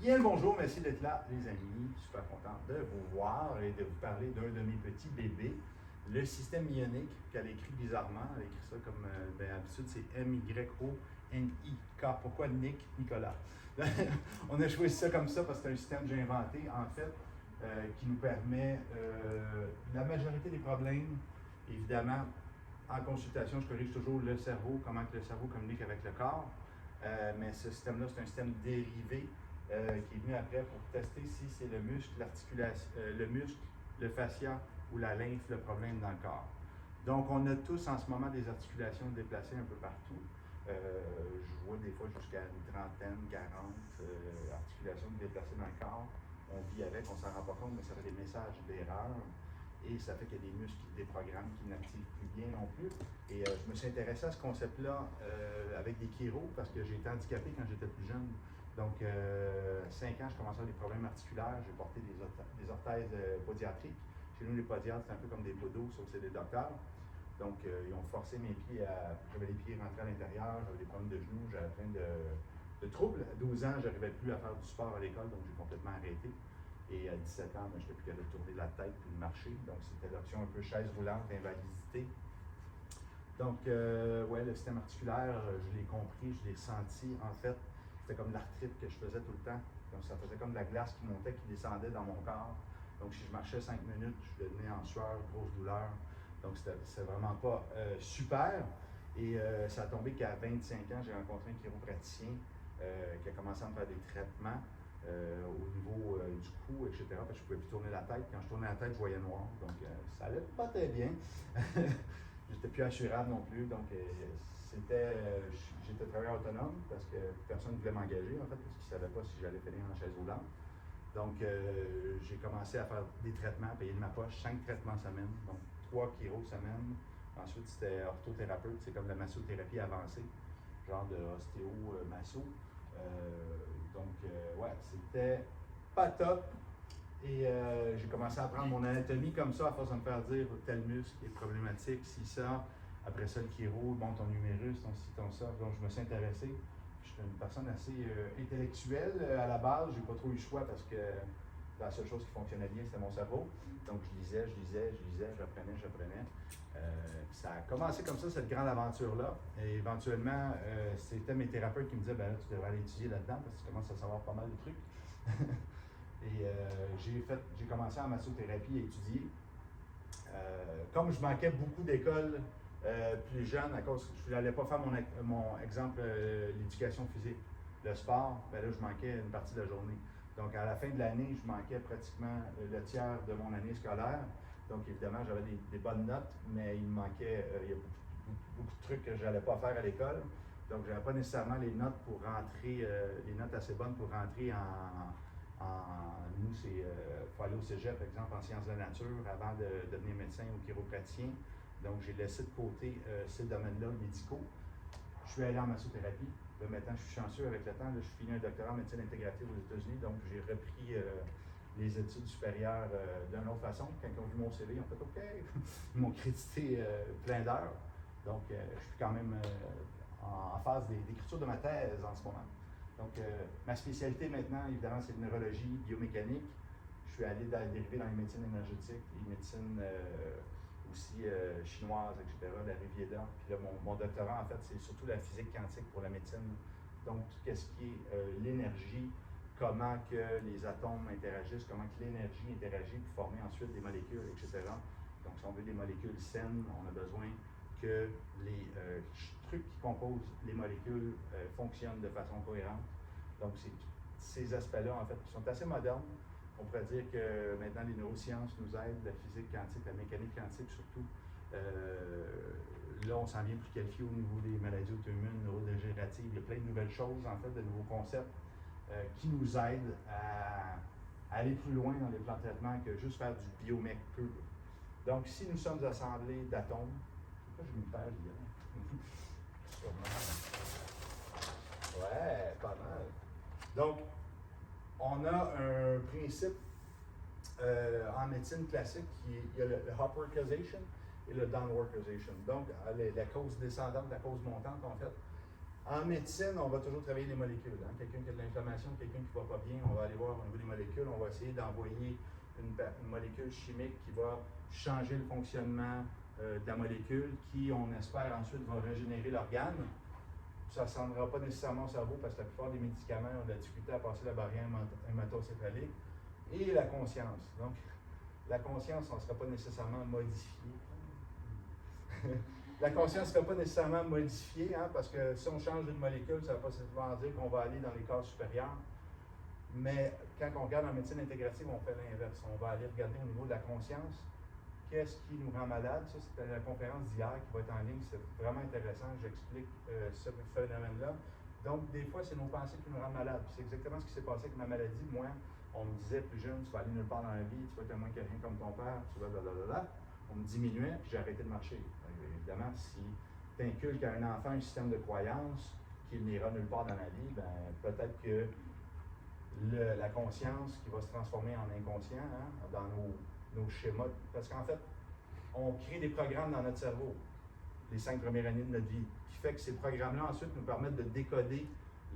Bien le bonjour, merci d'être là, les amis. Super content de vous voir et de vous parler d'un de mes petits bébés, le système ionique, qu'elle écrit bizarrement. Elle écrit ça comme d'habitude, c'est M-Y-O-N-I-K. Pourquoi Nick, Nicolas? On a choisi ça comme ça parce que c'est un système que j'ai inventé, en fait, qui nous permet la majorité des problèmes, évidemment, en consultation, je corrige toujours le cerveau, comment que le cerveau communique avec le corps. Mais ce système-là, c'est un système dérivé qui est venu après pour tester si c'est le muscle, l'articulation, le muscle, le fascia ou la lymphe, le problème dans le corps. Donc, on a tous en ce moment des articulations déplacées un peu partout. Je vois des fois jusqu'à une trentaine, 40 articulations déplacées dans le corps. On vit avec, on ne s'en rend pas compte, mais ça fait des messages d'erreur. Et ça fait qu'il y a des muscles qui déprogramment, qui n'activent plus bien non plus. Et je me suis intéressé à ce concept-là avec des chiro parce que j'ai été handicapé quand j'étais plus jeune. Donc, à 5 ans, je commençais à avoir des problèmes articulaires. J'ai porté des orthèses podiatriques. Chez nous, les podiatres, c'est un peu comme des podos, sauf que c'est des docteurs. Donc, ils ont forcé mes pieds à... J'avais les pieds rentrés à l'intérieur, j'avais des problèmes de genoux, j'avais plein de troubles. À 12 ans, je n'arrivais plus à faire du sport à l'école, donc j'ai complètement arrêté. Et à 17 ans, je n'étais plus capable de tourner la tête puis de marcher. Donc, c'était l'option un peu chaise roulante, invalidité. Donc, ouais, le système articulaire, je l'ai compris, je l'ai senti. En fait, c'était comme l'arthrite que je faisais tout le temps. Donc, ça faisait comme de la glace qui montait, qui descendait dans mon corps. Donc, si je marchais 5 minutes, je devenais en sueur, grosse douleur. Donc, c'était vraiment pas super. Et ça a tombé qu'à 25 ans, j'ai rencontré un chiropraticien qui a commencé à me faire des traitements. Au niveau du cou, etc. Parce que je ne pouvais plus tourner la tête. Quand je tournais la tête, je voyais noir. Donc, ça allait pas très bien. J'étais plus assurable non plus. Donc, j'étais travailleur autonome parce que personne ne voulait m'engager, en fait, parce qu'ils ne savaient pas si j'allais finir en chaise roulante. Donc, j'ai commencé à faire des traitements, payer de ma poche, 5 traitements semaine. Donc, 3 chiro semaine. Ensuite, c'était orthothérapeute. C'est comme la massothérapie avancée, genre de ostéo-masso. Ouais, c'était pas top. Et j'ai commencé à apprendre mon anatomie comme ça, à force de me faire dire tel muscle est problématique, si ça. Après ça, le chiro, bon, ton numérus, ton ci, ton ça. Donc, je me suis intéressé. Je suis une personne assez intellectuelle à la base. J'ai pas trop eu le choix parce que la seule chose qui fonctionnait bien, c'était mon cerveau. Donc, je lisais, j'apprenais. Ça a commencé comme ça, cette grande aventure-là. Et éventuellement, c'était mes thérapeutes qui me disaient, ben là, tu devrais aller étudier là-dedans parce que tu commences à savoir pas mal de trucs. Et j'ai commencé en massothérapie à étudier. Comme je manquais beaucoup d'écoles plus jeunes, à cause je n'allais pas faire mon exemple, l'éducation physique, le sport, ben là, je manquais une partie de la journée. Donc, à la fin de l'année, je manquais pratiquement le tiers de mon année scolaire. Donc, évidemment, j'avais des bonnes notes, mais il me manquait il y a beaucoup de trucs que je n'allais pas faire à l'école. Donc, je n'avais pas nécessairement les notes pour rentrer, les notes assez bonnes pour rentrer nous, il faut aller au cégep, par exemple, en sciences de la nature, avant de devenir médecin ou chiropraticien. Donc, j'ai laissé de côté ces domaines-là médicaux. Je suis allé en massothérapie. Là, maintenant, je suis chanceux avec le temps. Là, je finis un doctorat en médecine intégrative aux États-Unis. Donc, j'ai repris les études supérieures d'une autre façon. Quand ils ont vu mon CV, ils ont fait OK. Ils m'ont crédité plein d'heures. Donc, je suis quand même en phase d'écriture de ma thèse en ce moment. Donc, ma spécialité maintenant, évidemment, c'est la neurologie biomécanique. Je suis allé dériver dans les médecines énergétiques, les médecines aussi chinoises, etc., la Riviera. Puis là, mon doctorat, en fait, c'est surtout la physique quantique pour la médecine. Donc, tout ce qui est l'énergie, comment que les atomes interagissent, comment que l'énergie interagit pour former ensuite des molécules, etc. Donc, si on veut des molécules saines, on a besoin que les trucs qui composent les molécules fonctionnent de façon cohérente. Donc, c'est ces aspects-là, en fait, qui sont assez modernes. On pourrait dire que maintenant, les neurosciences nous aident, la physique quantique, la mécanique quantique surtout. Là, on s'en vient plus qualifié au niveau des maladies auto-immunes, neurodégénératives. Il y a plein de nouvelles choses, en fait, de nouveaux concepts qui nous aident à aller plus loin dans les plans de traitement que juste faire du biomec pur. Donc, si nous sommes assemblés d'atomes, je me perds, ouais, pas mal. Donc, on a un principe en médecine classique il y a le upward causation et le downward causation. Donc, la cause descendante, la cause montante, en fait. En médecine, on va toujours travailler les molécules. Hein. Quelqu'un qui a de l'inflammation, quelqu'un qui ne va pas bien, on va aller voir au niveau des molécules, on va essayer d'envoyer une molécule chimique qui va changer le fonctionnement de la molécule, qui, on espère, ensuite va régénérer l'organe. Ça ne se rendra pas nécessairement au cerveau parce que la plupart des médicaments ont de la difficulté à passer la barrière hématocéphalique. Et la conscience. Donc, la conscience, on ne sera pas nécessairement modifiée. La conscience ne sera pas nécessairement modifiée, hein, parce que si on change une molécule, ça ne va pas nécessairement dire qu'on va aller dans les corps supérieurs. Mais quand on regarde en médecine intégrative, on fait l'inverse. On va aller regarder au niveau de la conscience, qu'est-ce qui nous rend malade. Ça, c'était la conférence d'hier qui va être en ligne. C'est vraiment intéressant. J'explique ce phénomène-là. Donc, des fois, c'est nos pensées qui nous rendent malades. C'est exactement ce qui s'est passé avec ma maladie. Moi, on me disait plus jeune, tu vas aller nulle part dans la vie, tu vas être moins que rien comme ton père, tu vas blablabla. On me diminuait, puis j'ai arrêté de marcher. Évidemment, si tu inculques à un enfant un système de croyance qu'il n'ira nulle part dans la vie, ben, peut-être que la conscience qui va se transformer en inconscient, hein, dans nos schémas. Parce qu'en fait, on crée des programmes dans notre cerveau, les 5 premières années de notre vie, qui fait que ces programmes-là, ensuite, nous permettent de décoder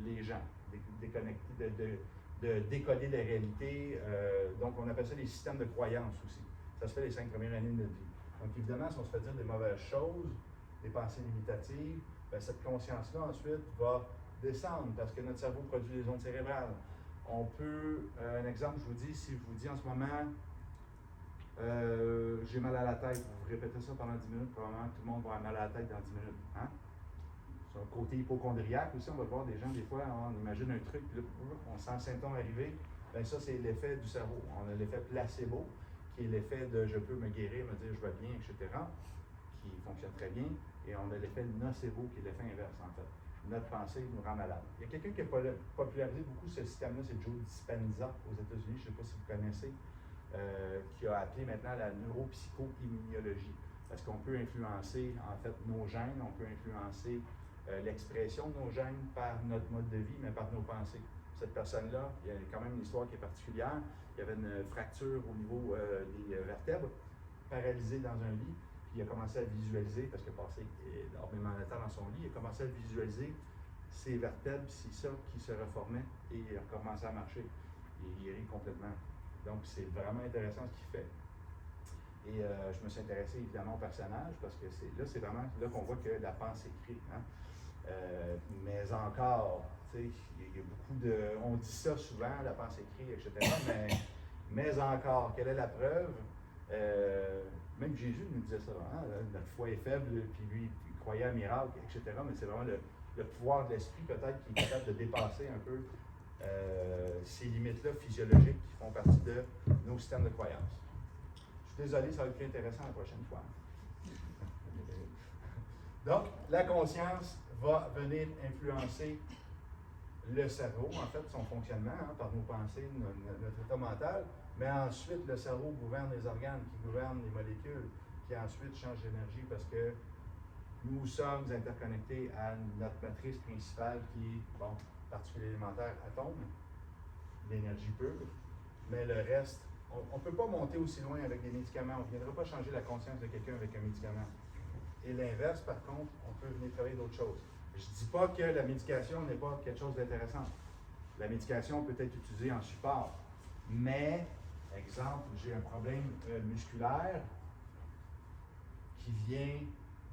les gens, de décoder la réalité. Donc, on appelle ça des systèmes de croyance aussi. Ça se fait les 5 premières années de notre vie. Donc, évidemment, si on se fait dire des mauvaises choses, des pensées limitatives, bien, cette conscience-là, ensuite, va descendre parce que notre cerveau produit des ondes cérébrales. On peut, un exemple, je vous dis, si je vous dis en ce moment, j'ai mal à la tête, vous répétez ça pendant 10 minutes, probablement tout le monde va avoir mal à la tête dans 10 minutes. Hein? Sur le côté hypochondriaque aussi, on va voir des gens, des fois, on imagine un truc, puis là, on sent le symptôme arriver. Bien, ça, c'est l'effet du cerveau. On a l'effet placebo, qui est l'effet de je peux me guérir, me dire je vais bien, etc., qui fonctionne très bien. Et on a l'effet nocebo, qui est l'effet inverse, en fait. Notre pensée nous rend malade. Il y a quelqu'un qui a popularisé beaucoup ce système-là, c'est Joe Dispenza aux États-Unis, je ne sais pas si vous connaissez, qui a appelé maintenant la neuropsychoimmunologie. Parce qu'on peut influencer, en fait, nos gènes, on peut influencer l'expression de nos gènes par notre mode de vie, mais par nos pensées. Cette personne-là, il y a quand même une histoire qui est particulière. Il y avait une fracture au niveau des vertèbres, paralysé dans un lit. Puis il a commencé à visualiser, parce qu'il a passé énormément de temps dans son lit, il a commencé à visualiser ses vertèbres, c'est ça qui se reformait, et il a recommencé à marcher. Il est guéri complètement. Donc c'est vraiment intéressant ce qu'il fait. Et je me suis intéressé évidemment au personnage, parce que c'est vraiment là qu'on voit que la pensée crée. Hein? Mais encore, tu sais, il y a beaucoup de. On dit ça souvent, la pensée crée, etc. Mais encore, quelle est la preuve? Même Jésus nous disait ça, hein? Notre foi est faible, puis lui, il croyait à un miracle, etc. Mais c'est vraiment le pouvoir de l'esprit, peut-être, qui est capable de dépasser un peu ces limites-là physiologiques qui font partie de nos systèmes de croyance. Je suis désolé, ça va être plus intéressant la prochaine fois. Donc, la conscience va venir influencer le cerveau, en fait, son fonctionnement, hein, par nos pensées, notre état mental, mais ensuite, le cerveau gouverne les organes, qui gouvernent les molécules, qui ensuite changent d'énergie parce que nous sommes interconnectés à notre matrice principale qui est, bon, particules élémentaires, atomes, l'énergie pure, mais le reste, on ne peut pas monter aussi loin avec des médicaments, on ne viendra pas changer la conscience de quelqu'un avec un médicament. Et l'inverse, par contre, on peut venir travailler d'autres choses. Je ne dis pas que la médication n'est pas quelque chose d'intéressant. La médication peut être utilisée en support. Mais, exemple, j'ai un problème musculaire qui vient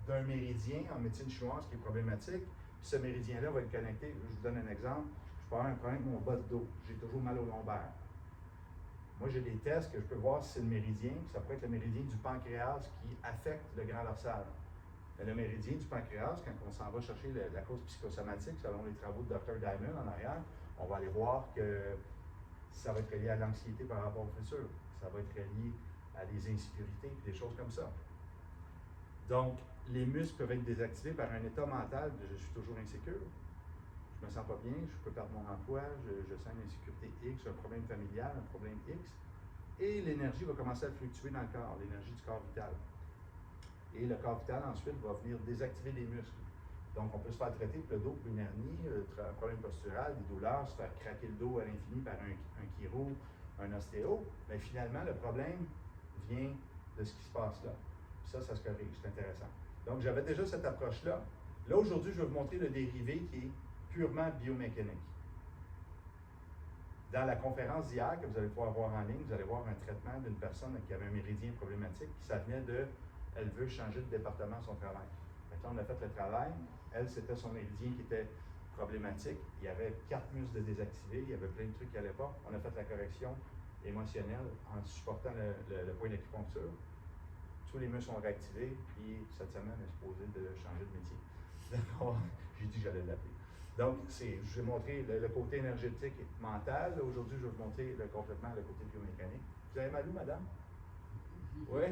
d'un méridien en médecine chinoise qui est problématique. Puis ce méridien-là va être connecté. Je vous donne un exemple. Je peux avoir un problème avec mon bas de dos. J'ai toujours mal au lombaire. Moi, j'ai des tests que je peux voir si c'est le méridien. Ça pourrait être le méridien du pancréas qui affecte le grand dorsal. Le méridien du pancréas, quand on s'en va chercher la cause psychosomatique, selon les travaux de Dr. Diamond en arrière, on va aller voir que ça va être relié à l'anxiété par rapport au futur. Ça va être relié à des insécurités et des choses comme ça. Donc, les muscles peuvent être désactivés par un état mental de je suis toujours insécure, je me sens pas bien, je peux perdre mon emploi, je sens une insécurité X, un problème familial, un problème X. Et l'énergie va commencer à fluctuer dans le corps, l'énergie du corps vital. Et le corps vital, ensuite, va venir désactiver les muscles. Donc, on peut se faire traiter pour le dos, pour une hernie, un problème postural, des douleurs, se faire craquer le dos à l'infini par un chiro, un ostéo. Mais finalement, le problème vient de ce qui se passe là. Puis ça se corrige, c'est intéressant. Donc, j'avais déjà cette approche-là. Là, aujourd'hui, je vais vous montrer le dérivé qui est purement biomécanique. Dans la conférence d'hier, que vous allez pouvoir voir en ligne, vous allez voir un traitement d'une personne qui avait un méridien problématique, qui ça venait de, elle veut changer de département à son travail. Maintenant, on a fait le travail, elle, c'était son méridien qui était problématique, il y avait 4 muscles de désactivés, il y avait plein de trucs qui n'allaient pas. On a fait la correction émotionnelle en supportant le point d'acupuncture. Tous les muscles sont réactivés, puis cette semaine, elle est supposée de changer de métier. D'accord? J'ai dit que j'allais l'appeler. Donc, je vous ai montré le côté énergétique et mental. Aujourd'hui, je vais vous montrer complètement le côté biomécanique. Vous avez mal où, madame? Oui?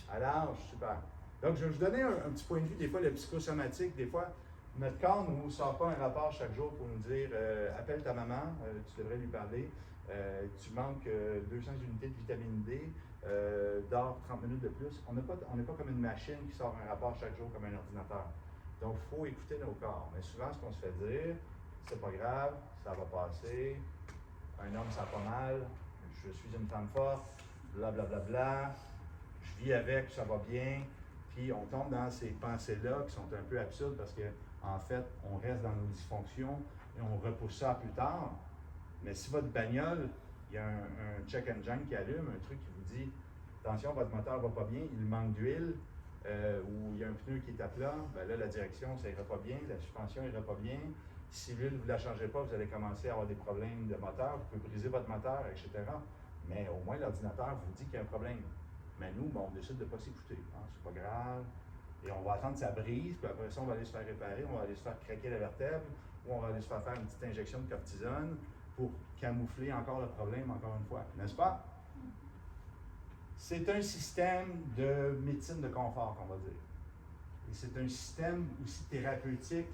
À l'ange, super. Donc, je vais vous donner un petit point de vue. Des fois, le psychosomatique, des fois, notre corps ne nous sort pas un rapport chaque jour pour nous dire appelle ta maman, tu devrais lui parler, tu manques 200 unités de vitamine D, dors 30 minutes de plus. On n'est pas comme une machine qui sort un rapport chaque jour comme un ordinateur. Donc, il faut écouter nos corps. Mais souvent, ce qu'on se fait dire, c'est pas grave, ça va passer, un homme, ça va pas mal, je suis une femme forte, blablabla, bla, bla, bla, je vis avec, ça va bien. Puis, on tombe dans ces pensées-là qui sont un peu absurdes parce qu'en fait, on reste dans nos dysfonctions et on repousse ça plus tard. Mais si votre bagnole, il y a un check engine qui allume, un truc qui vous dit attention, votre moteur va pas bien, il manque d'huile, ou il y a un pneu qui est à plat, ben là, la direction, ça ira pas bien, la suspension ira pas bien. Si l'huile, vous ne la changez pas, vous allez commencer à avoir des problèmes de moteur, vous pouvez briser votre moteur, etc. Mais au moins, l'ordinateur vous dit qu'il y a un problème. Mais nous, ben, on décide de ne pas s'écouter. Hein, c'est pas grave. Et on va attendre que ça brise, puis après ça, on va aller se faire réparer, on va aller se faire craquer la vertèbre, ou on va aller se faire une petite injection de cortisone pour camoufler encore le problème, encore une fois. N'est-ce pas? C'est un système de médecine de confort, on va dire. Et c'est un système aussi thérapeutique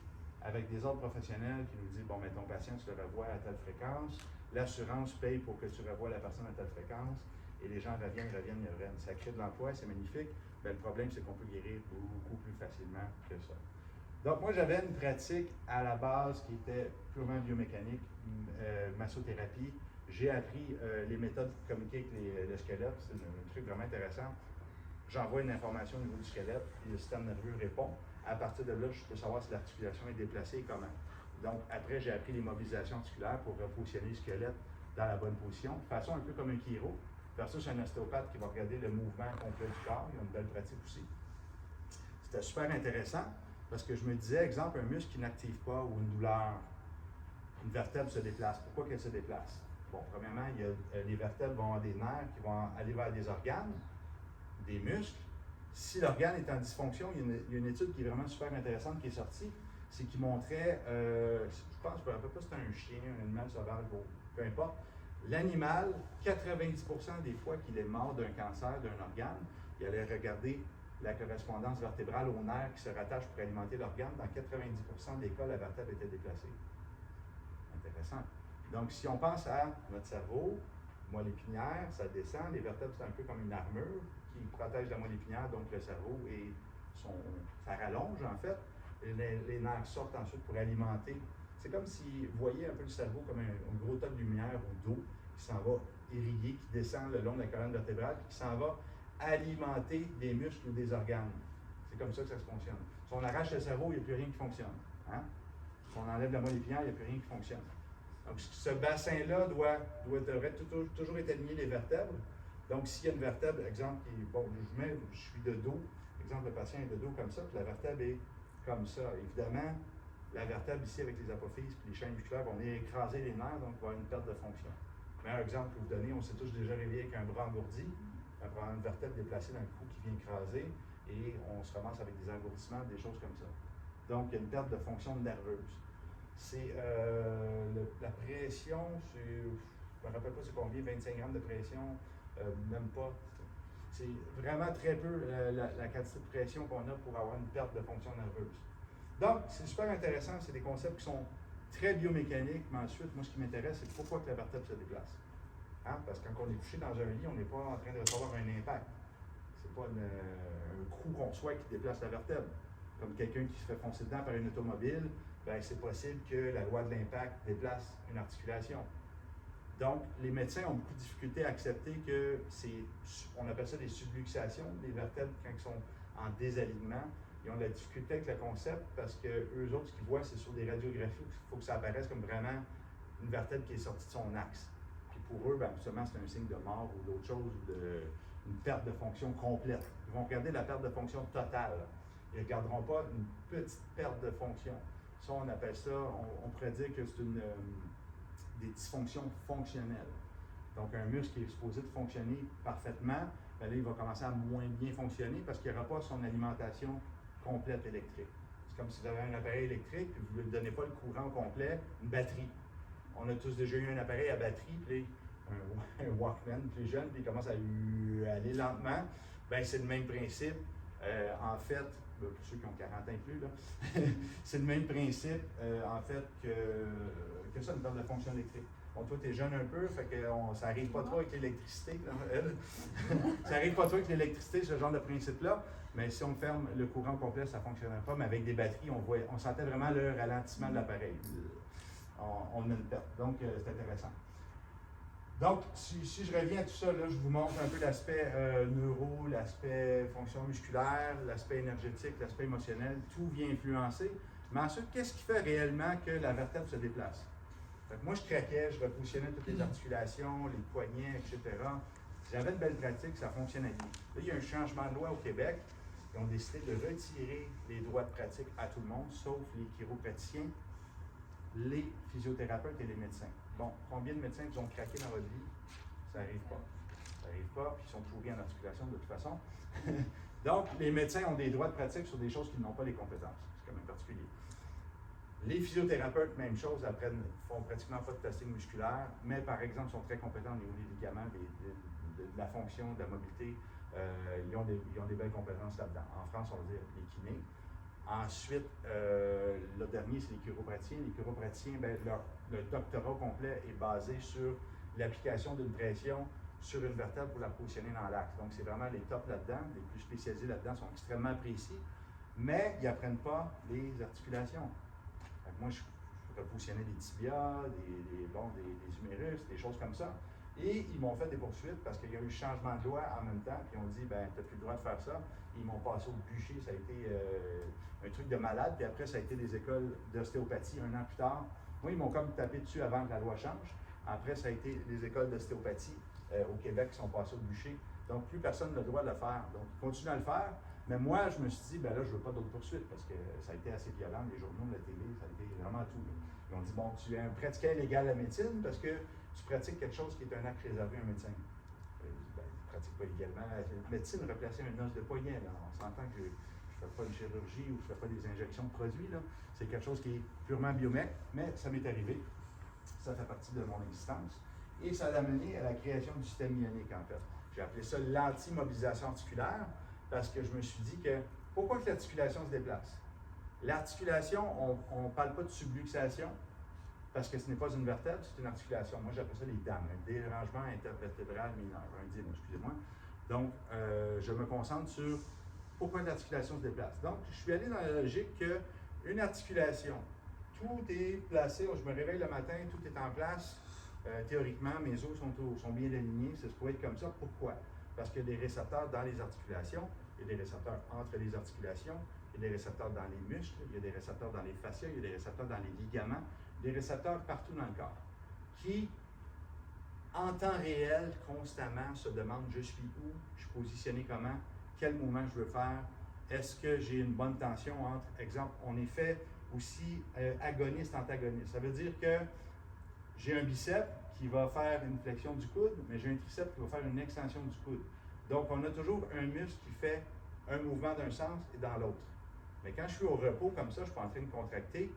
avec des autres professionnels qui nous disent bon, mais ton patient, tu le revois à telle fréquence, l'assurance paye pour que tu revoies la personne à telle fréquence, et les gens reviennent. Ça crée de l'emploi, c'est magnifique. Mais le problème, c'est qu'on peut guérir beaucoup plus facilement que ça. Donc, moi, j'avais une pratique à la base qui était purement biomécanique, massothérapie. J'ai appris les méthodes pour communiquer avec le squelette. C'est un truc vraiment intéressant. J'envoie une information au niveau du squelette, puis le système nerveux répond. À partir de là, je peux savoir si l'articulation est déplacée et comment. Donc, après, j'ai appris les mobilisations articulaires pour repositionner le squelette dans la bonne position, de façon un peu comme un chiro, versus un ostéopathe qui va regarder le mouvement complet du corps. Il y a une belle pratique aussi. C'était super intéressant parce que je me disais, exemple, un muscle qui n'active pas ou une douleur, une vertèbre se déplace. Pourquoi qu'elle se déplace? Bon, premièrement, les vertèbres vont avoir des nerfs qui vont aller vers des organes, des muscles. Si l'organe est en dysfonction, il y a une étude qui est vraiment super intéressante qui est sortie, c'est qui montrait, je pense, je ne me rappelle pas si c'était un chien, un animal sauvage, peu importe, l'animal, 90% des fois qu'il est mort d'un cancer d'un organe, il allait regarder la correspondance vertébrale aux nerfs qui se rattachent pour alimenter l'organe. Dans 90% des cas, la vertèbre était déplacée. Intéressant. Donc, si on pense à notre cerveau, moelle épinière, ça descend, les vertèbres, c'est un peu comme une armure qui protège la moelle épinière, donc le cerveau, et ça rallonge en fait. Et les nerfs sortent ensuite pour alimenter. C'est comme si vous voyez un peu le cerveau comme un gros tas de lumière ou d'eau qui s'en va irriguer, qui descend le long de la colonne vertébrale, puis qui s'en va alimenter des muscles ou des organes. C'est comme ça que ça se fonctionne. Si on arrache le cerveau, il n'y a plus rien qui fonctionne. Hein? Si on enlève la moelle épinière, il n'y a plus rien qui fonctionne. Donc, ce devrait toujours être aligné les vertèbres. Donc, s'il y a une vertèbre, exemple, je suis de dos, exemple, le patient est de dos comme ça, puis la vertèbre est comme ça. Évidemment, la vertèbre ici avec les apophyses puis les chaînes musculaires vont venir écraser les nerfs, donc il va y avoir une perte de fonction. Meilleur exemple que vous donnez, on s'est tous déjà réveillé avec un bras engourdi, après une vertèbre déplacée dans le cou qui vient écraser, et on se ramasse avec des engourdissements, des choses comme ça. Donc, il y a une perte de fonction nerveuse. C'est la pression, je ne me rappelle pas c'est combien, 25 grammes de pression, même pas. C'est vraiment très peu la quantité de pression qu'on a pour avoir une perte de fonction nerveuse. Donc, c'est super intéressant, c'est des concepts qui sont très biomécaniques, mais ensuite, moi, ce qui m'intéresse, c'est pourquoi que la vertèbre se déplace. Hein? Parce que quand on est couché dans un lit, on n'est pas en train de recevoir un impact. C'est pas un coup qu'on soit qui déplace la vertèbre. Comme quelqu'un qui se fait foncer dedans par une automobile, ben, c'est possible que la loi de l'impact déplace une articulation. Donc, les médecins ont beaucoup de difficulté à accepter que on appelle ça des subluxations, des vertèbres quand ils sont en désalignement. ils ont de la difficulté avec le concept parce que eux autres, ce qu'ils voient, c'est sur des radiographies, il faut que ça apparaisse comme vraiment une vertèbre qui est sortie de son axe. Puis pour eux, ben, absolument, c'est un signe de mort ou d'autre chose, une perte de fonction complète. Ils vont regarder la perte de fonction totale. Ils ne regarderont pas une petite perte de fonction. Ça, on appelle ça, on pourrait dire que c'est des dysfonctions fonctionnelles. Donc, un muscle qui est supposé de fonctionner parfaitement, bien là, il va commencer à moins bien fonctionner parce qu'il n'y aura pas son alimentation complète électrique. C'est comme si vous avez un appareil électrique et vous ne lui donnez pas le courant complet, une batterie. On a tous déjà eu un appareil à batterie, puis un Walkman plus jeune, puis il commence à aller lentement. Bien, c'est le même principe. En fait, pour ceux qui ont 40 ans et plus, là, c'est le même principe, en fait, que ça, une perte de fonction électrique. Bon, toi, tu es jeune un peu, fait que ça n'arrive pas trop avec l'électricité. Ça n'arrive pas trop avec l'électricité, ce genre de principe-là. Mais si on ferme le courant complet, ça ne fonctionnerait pas. Mais avec des batteries, on sentait vraiment le ralentissement de l'appareil. On a une perte. Donc, c'est intéressant. Donc, si je reviens à tout ça, là, je vous montre un peu l'aspect neuro, l'aspect fonction musculaire, l'aspect énergétique, l'aspect émotionnel. Tout vient influencer. Mais ensuite, qu'est-ce qui fait réellement que la vertèbre se déplace? Donc, moi, je craquais, je repositionnais toutes les articulations, les poignets, etc. J'avais de belles pratiques, ça fonctionnait bien. Là, il y a un changement de loi au Québec. Ils ont décidé de retirer les droits de pratique à tout le monde, sauf les chiropraticiens, les physiothérapeutes et les médecins. Bon, combien de médecins vous ont craqué dans votre vie? Ça n'arrive pas. Ça n'arrive pas, puis ils sont pourris en articulation de toute façon. Donc, les médecins ont des droits de pratique sur des choses qu'ils n'ont pas les compétences. C'est quand même particulier. Les physiothérapeutes, même chose, font pratiquement pas de testing musculaire, mais par exemple, sont très compétents au niveau des ligaments, de la fonction, de la mobilité. Ils ont des belles compétences là-dedans. En France, on va dire les kinés. Ensuite, le dernier, c'est les chiropraticiens. Les chiropraticiens, ben, le doctorat complet est basé sur l'application d'une pression sur une vertèbre pour la positionner dans l'axe. Donc, c'est vraiment les tops là-dedans. Les plus spécialisés là-dedans sont extrêmement précis, mais ils n'apprennent pas les articulations. Moi, je peux positionner des tibias, des humérus, des choses comme ça. Et ils m'ont fait des poursuites parce qu'il y a eu changement de loi en même temps, puis ils ont dit, ben, tu n'as plus le droit de faire ça. Ils m'ont passé au bûcher, ça a été un truc de malade, puis après, ça a été des écoles d'ostéopathie un an plus tard. Moi, ils m'ont comme tapé dessus avant que la loi change. Après, ça a été les écoles d'ostéopathie au Québec qui sont passées au bûcher. Donc, plus personne n'a le droit de le faire. Donc, ils continuent à le faire. Mais moi, je me suis dit, ben là, je ne veux pas d'autres poursuites parce que ça a été assez violent, les journaux, la télé, ça a été vraiment tout. Là. Ils ont dit, bon, tu es un pratiquant illégal de la médecine parce que tu pratiques quelque chose qui est un acte réservé à un médecin. Ben, je ne pratique pas illégalement. La médecine, replacer un os de poignet, là. On s'entend que je ne fais pas une chirurgie ou je ne fais pas des injections de produits. C'est quelque chose qui est purement biomec, mais ça m'est arrivé. Ça fait partie de mon existence. Et ça a amené à la création du système ionique, en fait. J'ai appelé ça l'antimobilisation articulaire parce que je me suis dit que pourquoi que l'articulation se déplace? L'articulation, on ne parle pas de subluxation parce que ce n'est pas une vertèbre, c'est une articulation. Moi, j'appelle ça les DAM, un dérangement intervertébral mineur, un DIM, excusez-moi. Donc, je me concentre sur pourquoi l'articulation se déplace. Donc, je suis allé dans la logique qu'une articulation, tout est placé, je me réveille le matin, tout est en place. Théoriquement, mes os sont bien alignés, ça se pourrait être comme ça. Pourquoi? Parce qu'il y a des récepteurs dans les articulations, il y a des récepteurs entre les articulations, il y a des récepteurs dans les muscles, il y a des récepteurs dans les fascias, il y a des récepteurs dans les ligaments, des récepteurs partout dans le corps, qui, en temps réel, constamment se demandent je suis où, je suis positionné comment, quel mouvement je veux faire, est-ce que j'ai une bonne tension entre, exemple, on est fait aussi agoniste-antagoniste. Ça veut dire que j'ai un biceps qui va faire une flexion du coude, mais j'ai un triceps qui va faire une extension du coude. Donc, on a toujours un muscle qui fait un mouvement d'un sens et dans l'autre. Mais quand je suis au repos comme ça, je suis en train de contracter,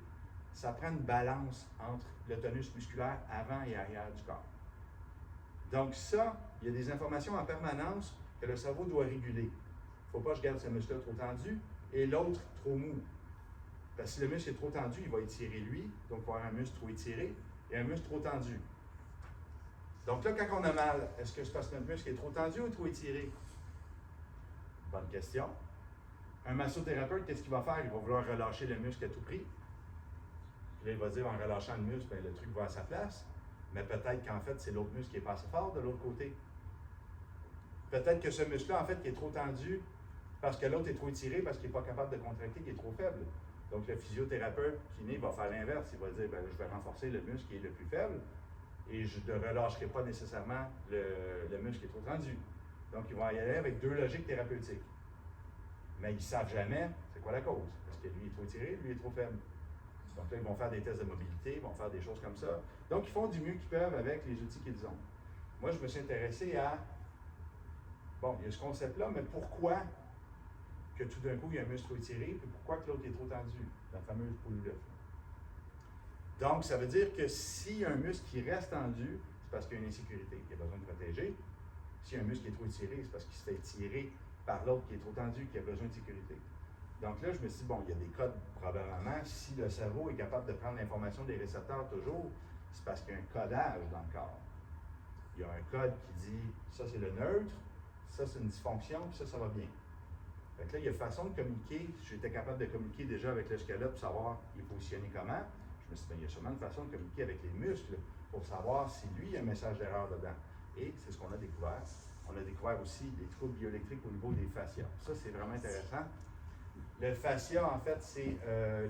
ça prend une balance entre le tonus musculaire avant et arrière du corps. Donc ça, il y a des informations en permanence que le cerveau doit réguler. Il ne faut pas que je garde ce muscle-là trop tendu et l'autre trop mou. Parce que si le muscle est trop tendu, il va étirer lui, donc il va avoir un muscle trop étiré et un muscle trop tendu. Donc là, quand on a mal, est-ce que c'est parce que notre muscle est trop tendu ou trop étiré? Bonne question. Un massothérapeute, qu'est-ce qu'il va faire? Il va vouloir relâcher le muscle à tout prix. Puis là, il va dire, en relâchant le muscle, bien, le truc va à sa place. Mais peut-être qu'en fait, c'est l'autre muscle qui est pas assez fort de l'autre côté. Peut-être que ce muscle-là, en fait, qui est trop tendu, parce que l'autre est trop étiré, parce qu'il n'est pas capable de contracter, qu'il est trop faible. Donc, le physiothérapeute kiné va faire l'inverse. Il va dire, ben, je vais renforcer le muscle qui est le plus faible et je ne relâcherai pas nécessairement le muscle qui est trop tendu. Donc, ils vont y aller avec deux logiques thérapeutiques. Mais ils ne savent jamais c'est quoi la cause. Parce que lui est trop étiré, lui est trop faible. Donc là, ils vont faire des tests de mobilité, ils vont faire des choses comme ça. Donc, ils font du mieux qu'ils peuvent avec les outils qu'ils ont. Moi, je me suis intéressé à, bon, il y a ce concept-là, mais pourquoi que tout d'un coup, il y a un muscle trop étiré, puis pourquoi que l'autre est trop tendu, la fameuse poule d'œuf. Donc, ça veut dire que s'il y a un muscle qui reste tendu, c'est parce qu'il y a une insécurité qu'il a besoin de protéger. S'il y a un muscle qui est trop étiré, c'est parce qu'il se fait tirer par l'autre qui est trop tendu, qui a besoin de sécurité. Donc là, je me suis dit, bon, il y a des codes probablement. Si le cerveau est capable de prendre l'information des récepteurs toujours, c'est parce qu'il y a un codage dans le corps. Il y a un code qui dit, ça c'est le neutre, ça c'est une dysfonction, puis ça va bien. Fait que là, il y a une façon de communiquer. J'étais capable de communiquer déjà avec le squelette pour savoir il est positionné comment. Je me suis dit, il y a sûrement une façon de communiquer avec les muscles pour savoir si lui, il y a un message d'erreur dedans. Et c'est ce qu'on a découvert. On a découvert aussi des troubles bioélectriques au niveau des fascias. Ça, c'est vraiment intéressant. Le fascia, en fait, c'est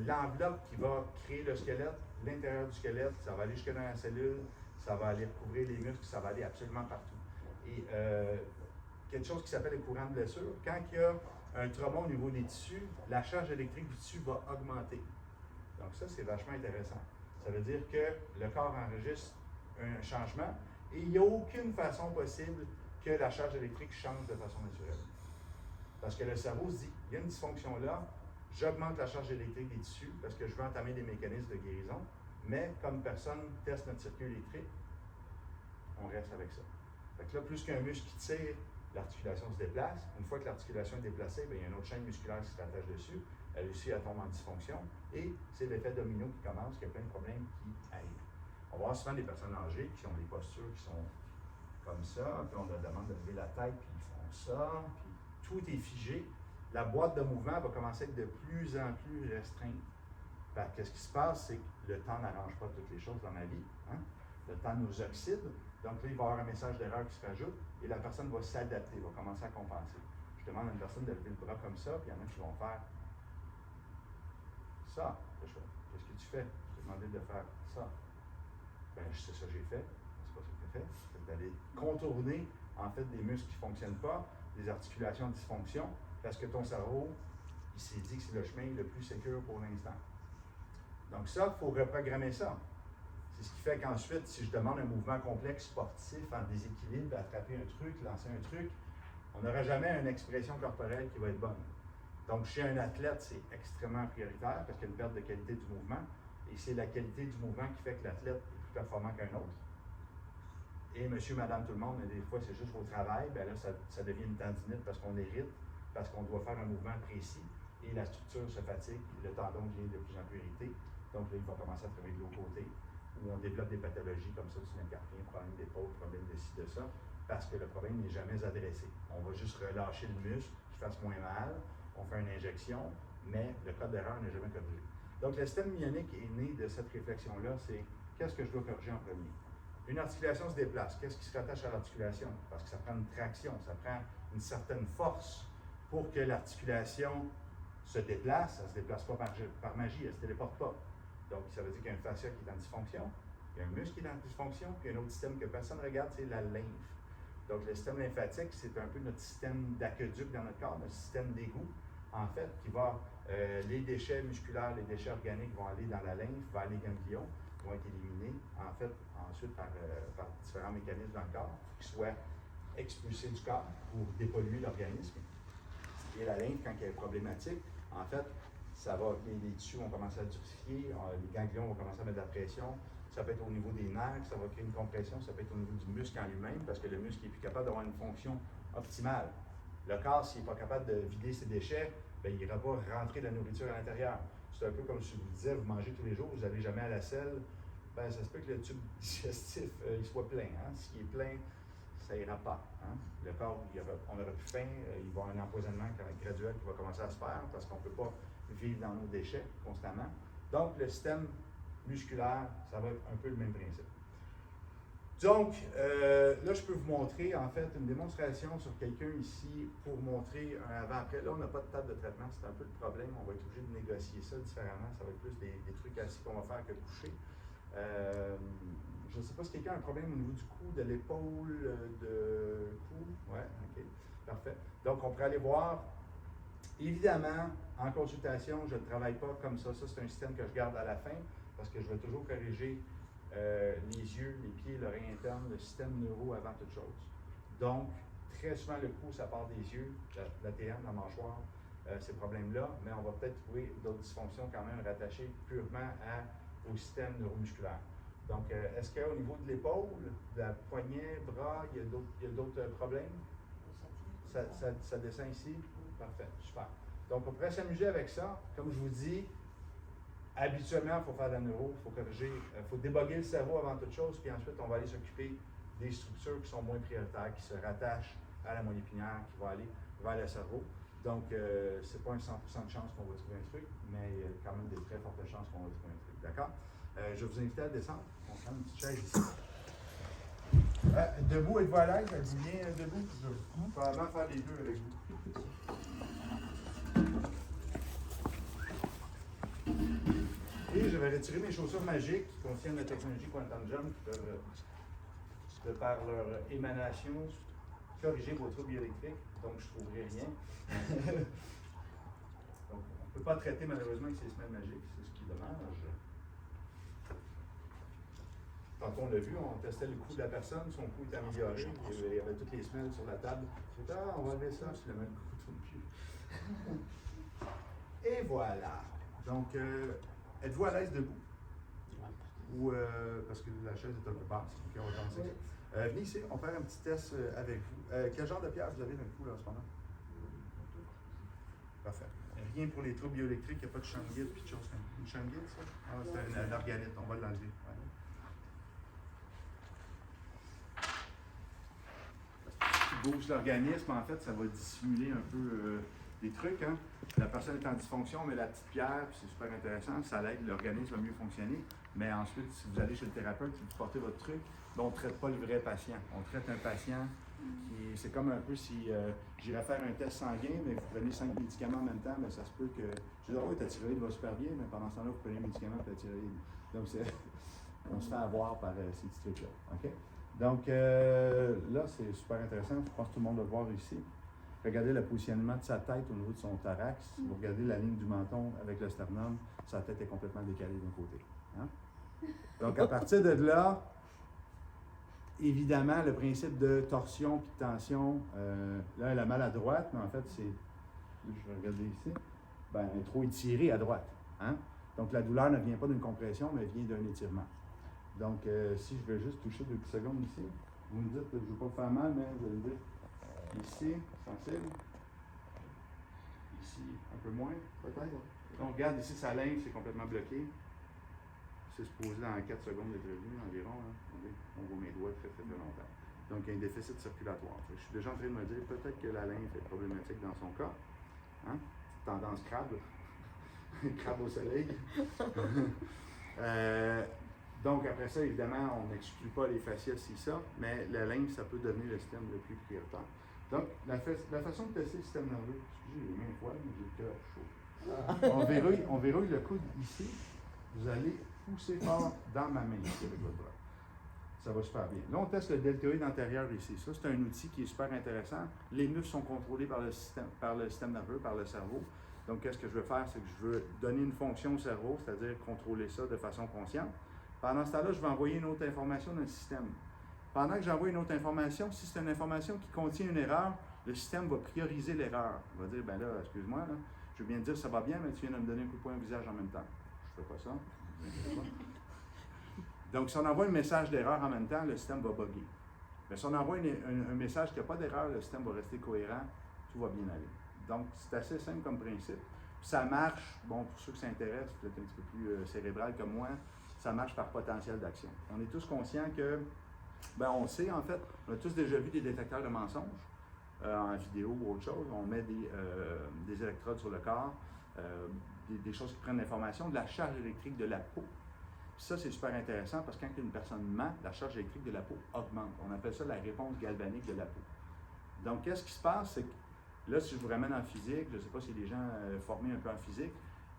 l'enveloppe qui va créer le squelette, l'intérieur du squelette, ça va aller jusque dans la cellule, ça va aller recouvrir les muscles, ça va aller absolument partout. Et quelque chose qui s'appelle le courant de blessure, quand il y a un trauma au niveau des tissus, la charge électrique du tissu va augmenter. Donc ça, c'est vachement intéressant. Ça veut dire que le corps enregistre un changement et il n'y a aucune façon possible que la charge électrique change de façon naturelle. Parce que le cerveau se dit, il y a une dysfonction là, j'augmente la charge électrique des tissus parce que je veux entamer des mécanismes de guérison, mais comme personne teste notre circuit électrique, on reste avec ça. Fait que là, plus qu'un muscle qui tire, l'articulation se déplace. Une fois que l'articulation est déplacée, bien, il y a une autre chaîne musculaire qui se rattache dessus. Elle aussi, elle tombe en dysfonction. Et c'est l'effet domino qui commence, qu'il y a plein de problèmes qui arrivent. On va voir souvent des personnes âgées qui ont des postures qui sont comme ça, puis on leur demande de lever la tête, puis ils font ça, puis tout est figé. La boîte de mouvement va commencer à être de plus en plus restreinte. Qu'est-ce qui se passe, c'est que le temps n'arrange pas toutes les choses dans ma vie. Hein? Le temps nous oxyde. Donc là, il va y avoir un message d'erreur qui se rajoute et la personne va s'adapter, va commencer à compenser. Je demande à une personne de lever le bras comme ça, puis il y en a qui vont faire ça. Qu'est-ce que tu fais? Je t'ai demandé de faire ça. Ben, c'est ça que j'ai fait. C'est pas ça que tu as fait. C'est d'aller contourner, en fait, des muscles qui ne fonctionnent pas, des articulations en dysfonction, parce que ton cerveau, il s'est dit que c'est le chemin le plus sécure pour l'instant. Donc ça, il faut reprogrammer ça. C'est ce qui fait qu'ensuite, si je demande un mouvement complexe sportif en déséquilibre, attraper un truc, lancer un truc, on n'aura jamais une expression corporelle qui va être bonne. Donc, chez un athlète, c'est extrêmement prioritaire parce qu'il y a une perte de qualité du mouvement et c'est la qualité du mouvement qui fait que l'athlète est plus performant qu'un autre. Et monsieur, madame, tout le monde, des fois, c'est juste au travail, bien là, ça devient une tendinite parce qu'on hérite, parce qu'on doit faire un mouvement précis et la structure se fatigue, le tendon devient de plus en plus irrité. Donc là, il va commencer à travailler de l'autre côté, où on développe des pathologies comme ça, du tunnel carpien, problème d'épaule, problème de ci, de ça, parce que le problème n'est jamais adressé. On va juste relâcher le muscle, qu'il fasse moins mal, on fait une injection, mais le code d'erreur n'est jamais corrigé. Donc le système myonique est né de cette réflexion-là, c'est qu'est-ce que je dois corriger en premier? Une articulation se déplace. Qu'est-ce qui se rattache à l'articulation? Parce que ça prend une traction, ça prend une certaine force pour que l'articulation se déplace. Ça ne se déplace pas par magie, elle ne se téléporte pas. Donc, ça veut dire qu'il y a un fascia qui est en dysfonction, il y a un muscle qui est en dysfonction, puis il y a un autre système que personne ne regarde, c'est la lymphe. Donc, le système lymphatique, c'est un peu notre système d'aqueduc dans notre corps, notre système d'égout, en fait, qui va, les déchets musculaires, les déchets organiques vont aller dans la lymphe, vers les ganglions, vont être éliminés, en fait, ensuite par différents mécanismes dans le corps, qui soient expulsés du corps pour dépolluer l'organisme. Et la lymphe, quand elle est problématique, en fait, ça va, les tissus vont commencer à durcifier, les ganglions vont commencer à mettre de la pression. Ça peut être au niveau des nerfs, ça va créer une compression, ça peut être au niveau du muscle en lui-même, parce que le muscle n'est plus capable d'avoir une fonction optimale. Le corps, s'il n'est pas capable de vider ses déchets, bien, il n'ira pas rentrer de la nourriture à l'intérieur. C'est un peu comme si je vous disais, vous mangez tous les jours, vous n'allez jamais à la selle, bien, ça se peut que le tube digestif il soit plein. Hein? S'il est plein, ça n'ira pas. Hein? Le corps, on n'aura plus faim, il va y avoir un empoisonnement graduel qui va commencer à se faire parce qu'on ne peut pas vivre dans nos déchets constamment. Donc, le système musculaire, ça va être un peu le même principe. Donc, là, je peux vous montrer en fait une démonstration sur quelqu'un ici pour montrer un avant-après. Là, on n'a pas de table de traitement, c'est un peu le problème. On va être obligé de négocier ça différemment. Ça va être plus des trucs assis qu'on va faire que coucher. Je ne sais pas si quelqu'un a un problème au niveau du cou, de l'épaule, de cou. Ouais, ok, parfait. Donc, on pourrait aller voir. Évidemment, en consultation, je ne travaille pas comme ça. Ça, c'est un système que je garde à la fin parce que je vais toujours corriger les yeux, les pieds, l'oreille interne, le système neuro avant toute chose. Donc, très souvent, le cou, ça part des yeux, l'ATM, la mâchoire, ces problèmes-là, mais on va peut-être trouver d'autres dysfonctions quand même rattachées purement au système neuromusculaire. Donc, est-ce qu'au niveau de l'épaule, de la poignet, bras, il y a d'autres problèmes? Ça descend ici? Parfait, super. Donc, on pourrait s'amuser avec ça. Comme je vous dis, habituellement, il faut faire de la neuro, il faut corriger, il faut déboguer le cerveau avant toute chose, puis ensuite, on va aller s'occuper des structures qui sont moins prioritaires, qui se rattachent à la moelle épinière, qui vont aller vers le cerveau. Donc, ce n'est pas un 100% de chance qu'on va trouver un truc, mais il y a quand même des très fortes chances qu'on va trouver un truc. D'accord? Je vais vous inviter à descendre. On prend une petite chaise ici. Debout, êtes-vous à l'aise? Êtes-vous bien debout? Je vais probablement faire les deux avec vous. Et je vais retirer mes chaussures magiques qui contiennent la technologie Quantum Jump qui peuvent, de par leur émanation, corriger vos troubles électriques. Donc, je ne trouverai rien. Donc, on ne peut pas traiter malheureusement avec ces semelles magiques, c'est ce qui est dommage. Tantôt, on l'a vu, on testait le cou de la personne, son cou est amélioré, il y avait toutes les semelles sur la table. J'ai dit, on va enlever ça, finalement, le cou tourne plus. Et voilà. Donc, êtes-vous à l'aise debout? Ou parce que la chaise est un peu basse, donc on va commencer. Venez ici, on va faire un petit test avec vous. Quel genre de pierre vous avez dans le cou là, en ce moment? Parfait. Rien pour les troubles bioélectriques, il n'y a pas de changuite puis de choses comme ça. Une changuite, ça? Ah, c'est un organite, on va l'enlever. Ouais. Qui bouge l'organisme, en fait, ça va dissimuler un peu des trucs. Hein? La personne est en dysfonction, mais la petite pierre, puis c'est super intéressant, ça l'aide, l'organisme va mieux fonctionner. Mais ensuite, si vous allez chez le thérapeute, si vous portez votre truc, ben, on ne traite pas le vrai patient. On traite un patient qui, c'est comme un peu si j'irais faire un test sanguin, mais vous prenez 5 médicaments en même temps, mais ça se peut que, je dis, oh, ta thyroïde va super bien, mais pendant ce temps-là, vous prenez un médicament pour la thyroïde. Donc, on se fait avoir par ces petits trucs-là. OK? Donc, là, c'est super intéressant. Je pense que tout le monde va le voir ici. Regardez le positionnement de sa tête au niveau de son thorax. Si vous regardez la ligne du menton avec le sternum, sa tête est complètement décalée d'un côté. Hein? Donc, à partir de là, évidemment, le principe de torsion puis de tension, là, elle a mal à droite, mais en fait, c'est, je vais regarder ici, ben, elle est trop étirée à droite. Hein? Donc, la douleur ne vient pas d'une compression, mais vient d'un étirement. Donc, si je vais juste toucher 2 petites secondes ici, vous me dites que je ne veux pas vous faire mal, mais vous allez me dire ici, sensible. Ici, un peu moins, peut-être. Donc, regarde ici, sa linge, c'est complètement bloqué. C'est supposé dans 4 secondes d'être revenu environ. Hein. On voit mes doigts très longtemps. Donc, il y a un déficit circulatoire. Je suis déjà en train de me dire peut-être que la lymphe est problématique dans son cas. Hein? Tendance crabe. Crabe au soleil. Donc, après ça, évidemment, on n'exclut pas les fascias si ça, mais la lymphe, ça peut devenir le système le plus prioritaire. Donc, la façon de tester le système nerveux, excusez, j'ai les mains froides, mais j'ai le cœur chaud. On verrouille le coude ici. Vous allez pousser fort dans ma main ici avec votre bras. Ça va super bien. Là, on teste le deltoïde antérieur ici. Ça, c'est un outil qui est super intéressant. Les muscles sont contrôlés par le système nerveux, par le cerveau. Donc, qu'est-ce que je veux faire? C'est que je veux donner une fonction au cerveau, c'est-à-dire contrôler ça de façon consciente. Pendant ce temps-là, je vais envoyer une autre information dans le système. Pendant que j'envoie une autre information, si c'est une information qui contient une erreur, le système va prioriser l'erreur. Il va dire, ben là, excuse-moi, là, je veux bien te dire ça va bien, mais tu viens de me donner un coup de poing au visage en même temps. Je ne fais pas ça. Donc, si on envoie un message d'erreur en même temps, le système va bugger. Mais si on envoie un message qui n'a pas d'erreur, le système va rester cohérent, tout va bien aller. Donc, c'est assez simple comme principe. Puis ça marche, bon, pour ceux qui s'intéressent, peut-être un petit peu plus cérébral comme moi, ça marche par potentiel d'action. On est tous conscients que, ben on sait en fait, on a tous déjà vu des détecteurs de mensonges en vidéo ou autre chose. On met des électrodes sur le corps, des choses qui prennent l'information de la charge électrique de la peau. Ça, c'est super intéressant parce que quand une personne ment, la charge électrique de la peau augmente. On appelle ça la réponse galvanique de la peau. Donc, qu'est-ce qui se passe? C'est que là, si je vous ramène en physique, je ne sais pas si les gens formés un peu en physique,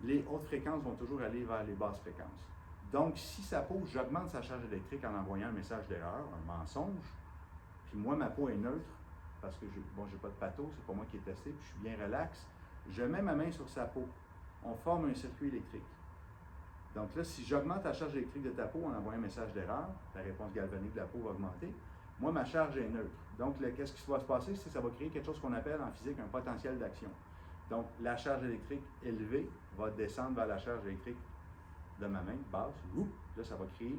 les hautes fréquences vont toujours aller vers les basses fréquences. Donc, si sa peau, j'augmente sa charge électrique en envoyant un message d'erreur, un mensonge, puis moi, ma peau est neutre, parce que j'ai pas de pâteau, c'est pas moi qui ai testé, puis je suis bien relax, je mets ma main sur sa peau. On forme un circuit électrique. Donc là, si j'augmente la charge électrique de ta peau en envoyant un message d'erreur, la réponse galvanique de la peau va augmenter. Moi, ma charge est neutre. Donc, qu'est-ce qui va se passer? C'est que ça va créer quelque chose qu'on appelle en physique un potentiel d'action. Donc, la charge électrique élevée va descendre vers la charge électrique de ma main, basse. Là, ça va créer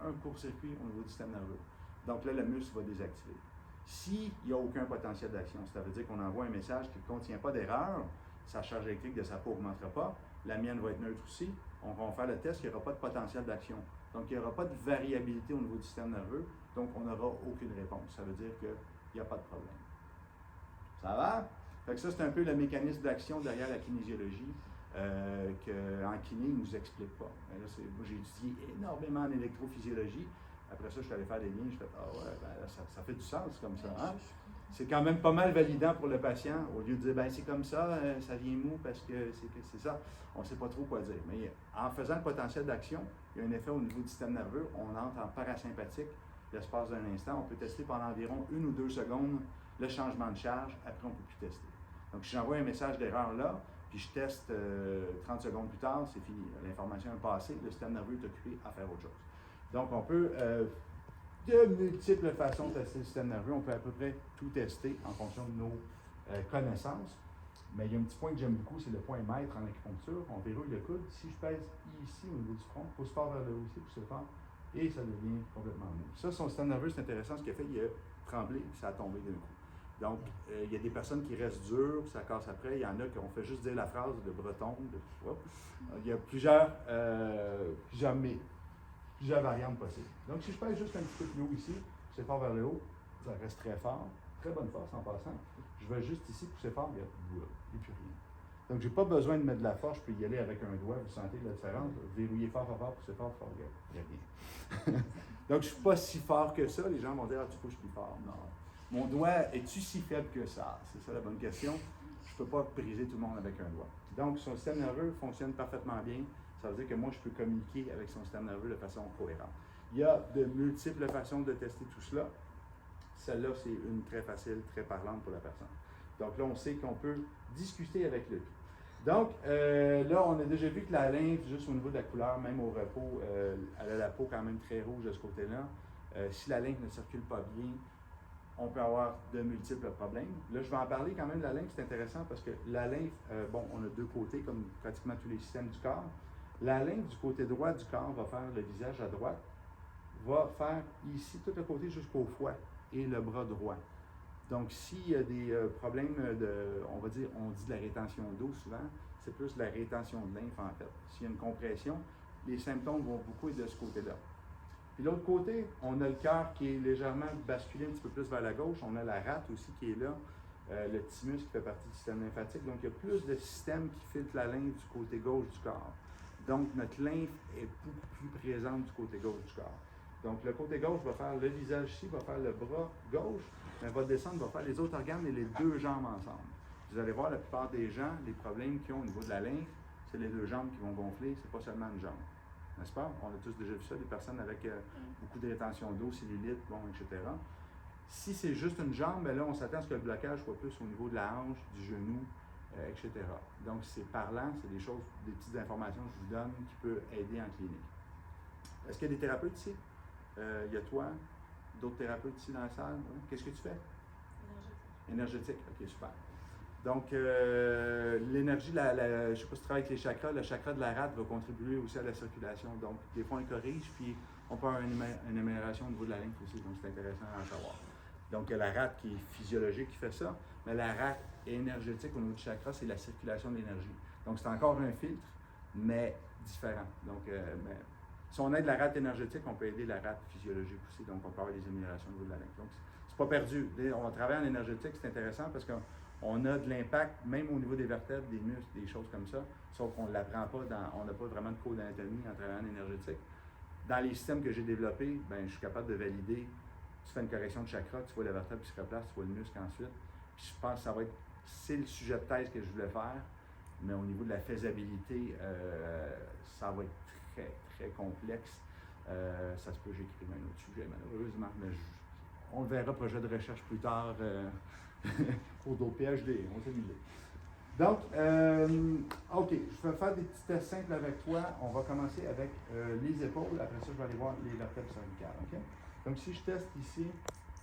un court-circuit au niveau du système nerveux. Donc là, le muscle va désactiver. S'il n'y a aucun potentiel d'action, ça veut dire qu'on envoie un message qui ne contient pas d'erreur, sa charge électrique de sa peau n'augmentera pas, la mienne va être neutre aussi, on va faire le test, il n'y aura pas de potentiel d'action. Donc, il n'y aura pas de variabilité au niveau du système nerveux, donc on n'aura aucune réponse. Ça veut dire qu'il n'y a pas de problème. Ça va? Fait que ça, c'est un peu le mécanisme d'action derrière la kinésiologie qu'en kiné, ils ne nous expliquent pas. Là, moi, j'ai étudié énormément en électrophysiologie. Après ça, je suis allé faire des liens, je fais « Ah ouais, ben, ça fait du sens comme ça. Hein? » C'est quand même pas mal validant pour le patient, au lieu de dire « ben c'est comme ça, ça vient mou parce que c'est ça ». On ne sait pas trop quoi dire. Mais en faisant le potentiel d'action, il y a un effet au niveau du système nerveux. On entre en parasympathique l'espace d'un instant. On peut tester pendant environ 1 ou 2 secondes le changement de charge. Après, on ne peut plus tester. Donc, si j'envoie un message d'erreur là, puis je teste 30 secondes plus tard, c'est fini. L'information est passée, le système nerveux est occupé à faire autre chose. Donc, on peut, de multiples façons de tester le système nerveux. On peut à peu près tout tester en fonction de nos connaissances. Mais il y a un petit point que j'aime beaucoup, c'est le point maître en acupuncture. On verrouille le coude. Si je pèse ici au niveau du front, pousse fort vers le haut ici, pousse fort, et ça devient complètement mou. Ça, son système nerveux, c'est intéressant. Ce qu'il a fait, il a tremblé, puis ça a tombé d'un coup. Donc, il y a des personnes qui restent dures, puis ça casse après. Il y en a qui ont fait juste dire la phrase de breton. Il y a plusieurs variantes possibles. Donc, si je pèse juste un petit peu plus haut ici, pousser fort vers le haut, ça reste très fort. Très bonne force en passant. Je vais juste ici pousser fort, il n'y a plus rien. Donc, je n'ai pas besoin de mettre de la force, je peux y aller avec un doigt, vous sentez la différence. Verrouiller fort, pousser fort, il n'y a rien. Donc, je ne suis pas si fort que ça. Les gens vont dire, ah, tu pushes plus fort. Non. Mon doigt, es-tu si faible que ça? C'est ça la bonne question. Je ne peux pas briser tout le monde avec un doigt. Donc, son système nerveux fonctionne parfaitement bien. Ça veut dire que moi, je peux communiquer avec son système nerveux de façon cohérente. Il y a de multiples façons de tester tout cela. Celle-là, c'est une très facile, très parlante pour la personne. Donc là, on sait qu'on peut discuter avec lui. Donc, là, on a déjà vu que la lymphe, juste au niveau de la couleur, même au repos, elle a la peau quand même très rouge de ce côté-là. Si la lymphe ne circule pas bien, on peut avoir de multiples problèmes. Là, je vais en parler quand même de la lymphe, c'est intéressant parce que la lymphe, on a 2 côtés, comme pratiquement tous les systèmes du corps. La lymphe du côté droit du corps va faire le visage à droite, va faire ici tout le côté jusqu'au foie et le bras droit. Donc, s'il y a des problèmes on dit de la rétention d'eau souvent, c'est plus la rétention de lymphe en fait. S'il y a une compression, les symptômes vont beaucoup être de ce côté-là. Puis l'autre côté, on a le cœur qui est légèrement basculé un petit peu plus vers la gauche. On a la rate aussi qui est là, le thymus qui fait partie du système lymphatique. Donc, il y a plus de systèmes qui filtrent la lymphe du côté gauche du corps. Donc, notre lymphe est beaucoup plus présente du côté gauche du corps. Donc, le côté gauche va faire le visage ici, va faire le bras gauche, mais va descendre, va faire les autres organes et les 2 jambes ensemble. Vous allez voir, la plupart des gens, les problèmes qu'ils ont au niveau de la lymphe, c'est les 2 jambes qui vont gonfler, c'est pas seulement une jambe. N'est-ce pas? On a tous déjà vu ça, des personnes avec beaucoup de rétention d'eau, cellulite, etc. Si c'est juste une jambe, bien là, on s'attend à ce que le blocage soit plus au niveau de la hanche, du genou, etc. Donc, c'est parlant, c'est des choses, des petites informations que je vous donne qui peuvent aider en clinique. Est-ce qu'il y a des thérapeutes ici? Il y a toi, d'autres thérapeutes ici dans la salle. Ouais. Qu'est-ce que tu fais? Énergétique. OK, super. Donc, l'énergie, je ne sais pas si tu travailles avec les chakras, le chakra de la rate va contribuer aussi à la circulation. Donc, des fois, on corrige, puis on peut avoir une amélioration au niveau de la lymphe aussi. Donc, c'est intéressant à savoir. Donc, il y a la rate qui est physiologique qui fait ça, mais la rate énergétique au niveau du chakra, c'est la circulation de l'énergie. Donc, c'est encore un filtre, mais différent. Donc, si on aide la rate énergétique, on peut aider la rate physiologique aussi. Donc, on peut avoir des améliorations au niveau de la lymphe. Donc, c'est pas perdu. On va travailler en énergétique, c'est intéressant parce qu'on a de l'impact, même au niveau des vertèbres, des muscles, des choses comme ça, sauf qu'on ne l'apprend pas, on n'a pas vraiment de cours d'anatomie en travaillant en énergétique. Dans les systèmes que j'ai développés, ben, je suis capable de valider. Tu fais une correction de chakra, tu vois la vertèbre qui se replace, tu vois le muscle ensuite. Puis je pense que ça va être, c'est le sujet de thèse que je voulais faire, mais au niveau de la faisabilité, ça va être très, très complexe. Ça se peut que j'écrive un autre sujet, malheureusement, mais on le verra, projet de recherche plus tard, au PhD, on sait l'idée. Donc, OK, je vais faire des petits tests simples avec toi. On va commencer avec les épaules. Après ça, je vais aller voir les vertèbres cervicales. OK? Donc, si je teste ici,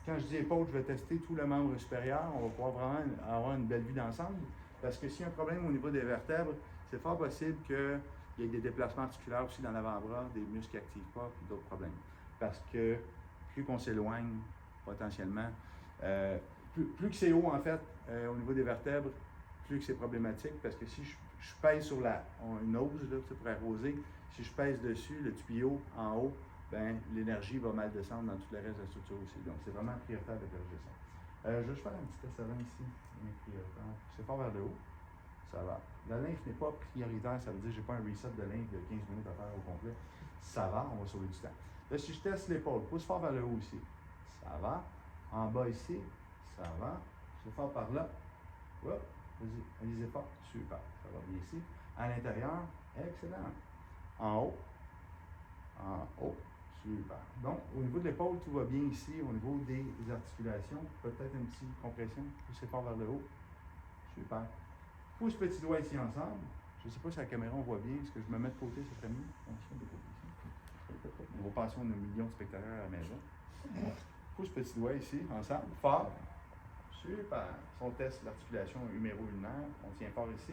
quand je dis épaules, je vais tester tout le membre supérieur. On va pouvoir vraiment avoir une belle vue d'ensemble. Parce que s'il y a un problème au niveau des vertèbres, c'est fort possible qu'il y ait des déplacements articulaires aussi dans l'avant-bras, des muscles qui n'activent pas, puis d'autres problèmes. Parce que plus qu'on s'éloigne, potentiellement, plus que c'est haut, en fait, au niveau des vertèbres, plus que c'est problématique, parce que si je pèse sur une hausse là, pour arroser, si je pèse dessus, le tuyau en haut, ben l'énergie va mal descendre dans tout le reste de la structure aussi. Donc, c'est vraiment prioritaire de corriger ça. Je vais juste faire un petit test avant ici. C'est fort vers le haut. Ça va. La lymphe n'est pas prioritaire, ça veut dire que je n'ai pas un reset de lymphe de 15 minutes à faire au complet. Ça va, on va sauver du temps. Là, si je teste l'épaule, pousse fort vers le haut ici. Ça va. En bas ici, ça va. C'est fort par là. Hop. Vas-y, allez-y fort. Super. Ça va bien ici. À l'intérieur, excellent. En haut. En haut. Super. Donc, au niveau de l'épaule, tout va bien ici. Au niveau des articulations, peut-être une petite compression. Poussez fort vers le haut. Super. Pousse petit doigt ici ensemble. Je ne sais pas si à la caméra on voit bien. Est-ce que je me mets de côté, c'est très mieux? On va passer aux millions de spectateurs à la maison. Pousse petit doigt ici, ensemble. Fort. Super. Si on teste l'articulation huméro-ulnaire, on tient fort ici.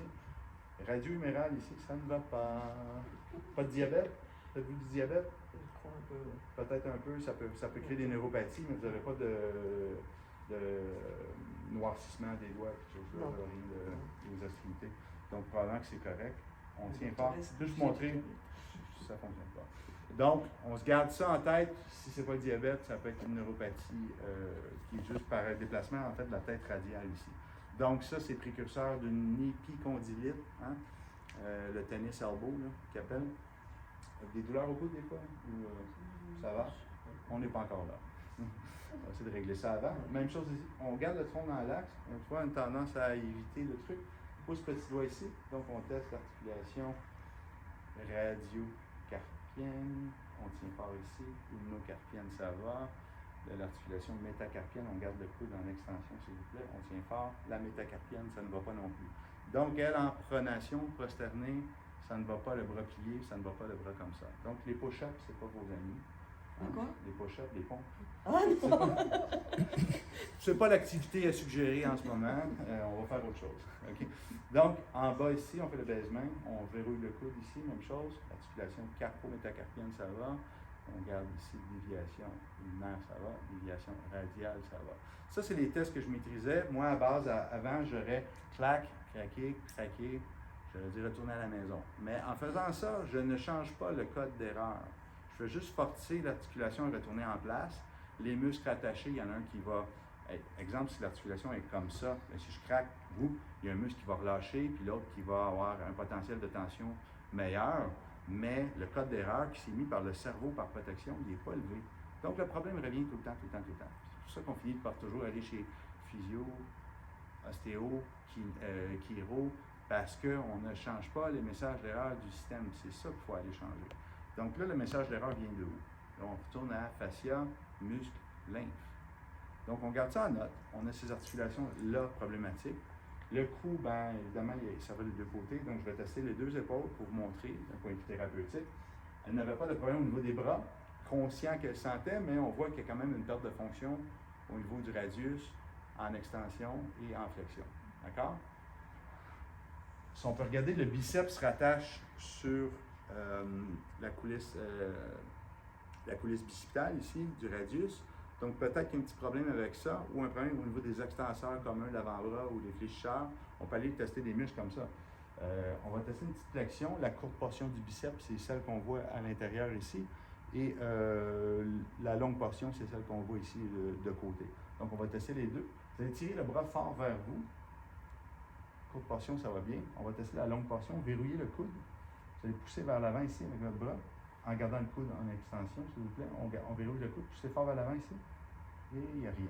Radio-huméral ici, ça ne va pas. Pas de diabète? Faites-vous du diabète? Peut-être un peu. Ça peut créer des neuropathies, mais vous n'avez pas de noircissement des doigts, quelque chose là, rien des extrémités. Donc, probablement que c'est correct. On tient fort. Juste montrer si ça ne fonctionne pas. Donc, on se garde ça en tête. Si ce n'est pas le diabète, ça peut être une neuropathie qui est juste par déplacement, en fait, de la tête radiale ici. Donc, ça, c'est précurseur d'une épicondylite, hein? Le tennis elbow, là, qu'ils appellent. Des douleurs au coude, des fois? Ou, ça va? On n'est pas encore là. On va essayer de régler ça avant. Même chose ici. On garde le tronc dans l'axe. On a une tendance à éviter le truc. Pouce petit doigt ici. Donc, on teste l'articulation radio-carpienne. On tient fort ici. Ulno-carpienne, ça va. L'articulation métacarpienne, on garde le coude en extension, s'il vous plaît. On tient fort. La métacarpienne, ça ne va pas non plus. Donc, elle, en pronation, prosternée, ça ne va pas le bras plié, ça ne va pas le bras comme ça. Donc, les push-ups, c'est pas vos amis. Hein? Quoi? Les push-ups, les pompes. Ah non! C'est pas l'activité à suggérer en ce moment. On va faire autre chose. Okay? Donc, en bas ici, on fait le baise-main. On verrouille le coude ici, même chose. Articulation carpo-métacarpienne, ça va. On garde ici déviation ulnaire, ça va. Déviation radiale, ça va. Ça, c'est les tests que je maîtrisais. Moi, à base, avant, j'aurais clac, craqué, craqué. J'aurais dû retourner à la maison. Mais en faisant ça, je ne change pas le code d'erreur. Je fais juste forcer l'articulation et retourner en place. Les muscles attachés, il y en a un qui va... Exemple, si l'articulation est comme ça, bien, si je craque, il y a un muscle qui va relâcher, puis l'autre qui va avoir un potentiel de tension meilleur. Mais le code d'erreur qui s'est mis par le cerveau par protection, il n'est pas élevé. Donc, le problème revient tout le temps. C'est pour ça qu'on finit par toujours aller chez physio, ostéo, chiro, parce qu'on ne change pas les messages d'erreur du système. C'est ça qu'il faut aller changer. Donc là, le message d'erreur vient de où? Là, on retourne à fascia, muscle, lymphe. Donc, on garde ça en note. On a ces articulations-là problématiques. Le cou, bien évidemment, ça va des deux côtés. Donc, je vais tester les deux épaules pour vous montrer d'un point de vue thérapeutique. Elle n'avait pas de problème au niveau des bras, conscient qu'elle sentait, mais on voit qu'il y a quand même une perte de fonction au niveau du radius, en extension et en flexion. D'accord? Si on peut regarder, le biceps se rattache sur la coulisse bicipitale ici, du radius. Donc, peut-être qu'il y a un petit problème avec ça, ou un problème au niveau des extenseurs communs, l'avant-bras ou les fléchisseurs. On peut aller tester des muscles comme ça. On va tester une petite flexion. La courte portion du biceps, c'est celle qu'on voit à l'intérieur ici. Et la longue portion, c'est celle qu'on voit ici de côté. Donc, on va tester les deux. Vous allez tirer le bras fort vers vous. Courte portion, ça va bien. On va tester la longue portion. Verrouiller le coude. Vous allez pousser vers l'avant ici avec votre bras. en gardant le coude en extension, s'il vous plaît. On verrouille le coude, poussez fort vers l'avant ici. Et il n'y a rien.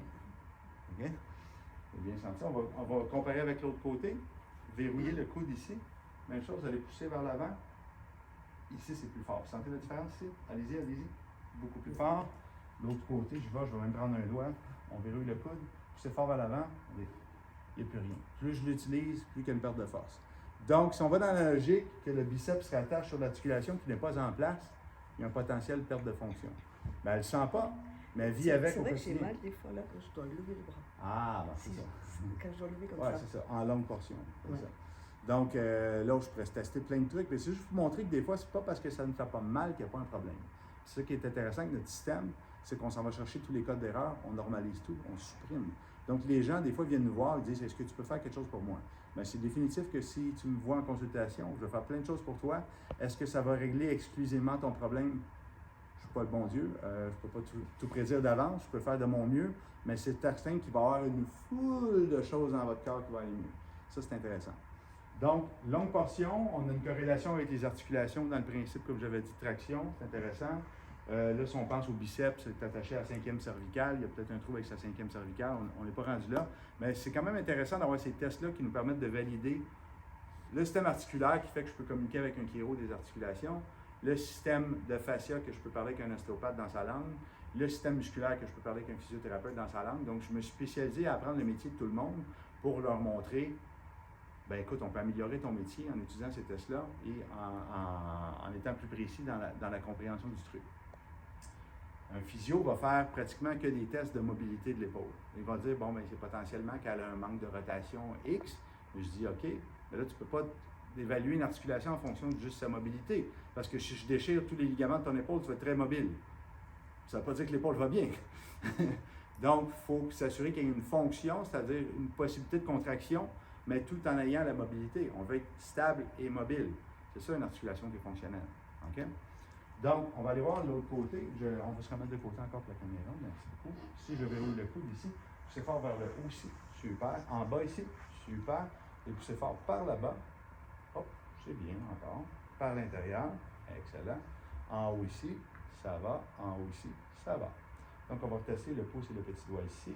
OK? Vous avez bien senti. On va comparer avec l'autre côté. Verrouillez le coude ici. Même chose, vous allez pousser vers l'avant. Ici, c'est plus fort. Vous sentez la différence ici? Allez-y, allez-y. Beaucoup plus fort. L'autre côté, je vais même prendre un doigt. On verrouille le coude. Poussez fort vers l'avant. Il n'y a plus rien. Plus je l'utilise, plus qu'il y a une perte de force. Donc, si on va dans la logique que le biceps se rattache sur l'articulation qui n'est pas en place, il y a un potentiel de perte de fonction. Mais elle ne le sent pas, mais elle vit avec au quotidien. C'est vrai que j'ai mal des fois là quand je dois lever le bras. Ah, ben c'est ça. Quand je dois lever comme ça. ça. Oui, c'est ça, en longue portion. Ouais. Ça. Donc, là, je pourrais tester plein de trucs, mais c'est juste pour vous montrer que des fois, c'est pas parce que ça ne fait pas mal qu'il n'y a pas un problème. C'est ça qui est intéressant avec notre système, c'est qu'on s'en va chercher tous les codes d'erreur, on normalise tout, on supprime. Donc, les gens, des fois, viennent nous voir et disent « Est-ce que tu peux faire quelque chose pour moi? » Bien, c'est définitif que si tu me vois en consultation, je vais faire plein de choses pour toi. Est-ce que ça va régler exclusivement ton problème? Je ne suis pas le bon Dieu, je ne peux pas tout prédire d'avance, je peux faire de mon mieux, mais c'est certain qu'il va y avoir une foule de choses dans votre corps qui vont aller mieux. Ça, c'est intéressant. Donc, longue portion, on a une corrélation avec les articulations dans le principe, comme j'avais dit, de traction, c'est intéressant. Là, si on pense au biceps, c'est attaché à la 5e cervicale, il y a peut-être un trou avec sa 5e cervicale, on n'est pas rendu là. Mais c'est quand même intéressant d'avoir ces tests-là qui nous permettent de valider le système articulaire qui fait que je peux communiquer avec un chiro des articulations, le système de fascia que je peux parler avec un ostéopathe dans sa langue, le système musculaire que je peux parler avec un physiothérapeute dans sa langue. Donc, je me suis spécialisé à apprendre le métier de tout le monde pour leur montrer, ben écoute, on peut améliorer ton métier en utilisant ces tests-là et en étant plus précis dans la compréhension du truc. Un physio va faire pratiquement que des tests de mobilité de l'épaule. Il va dire, bon, ben c'est potentiellement qu'elle a un manque de rotation X. Mais je dis, OK, mais là, tu ne peux pas évaluer une articulation en fonction de juste sa mobilité. Parce que si je déchire tous les ligaments de ton épaule, tu vas être très mobile. Ça ne veut pas dire que l'épaule va bien. Donc, il faut s'assurer qu'il y ait une fonction, c'est-à-dire une possibilité de contraction, mais tout en ayant la mobilité. On veut être stable et mobile. C'est ça une articulation qui est fonctionnelle. OK? Donc, on va aller voir de l'autre côté. On va se remettre de côté encore pour la caméra. Merci beaucoup. Si je verrouille le coude ici, poussez fort vers le haut ici. Super. En bas ici. Super. Et poussez fort par là-bas. Hop, c'est bien encore. Par l'intérieur. Excellent. En haut ici. Ça va. En haut ici. Ça va. Donc, on va tester le pouce et le petit doigt ici.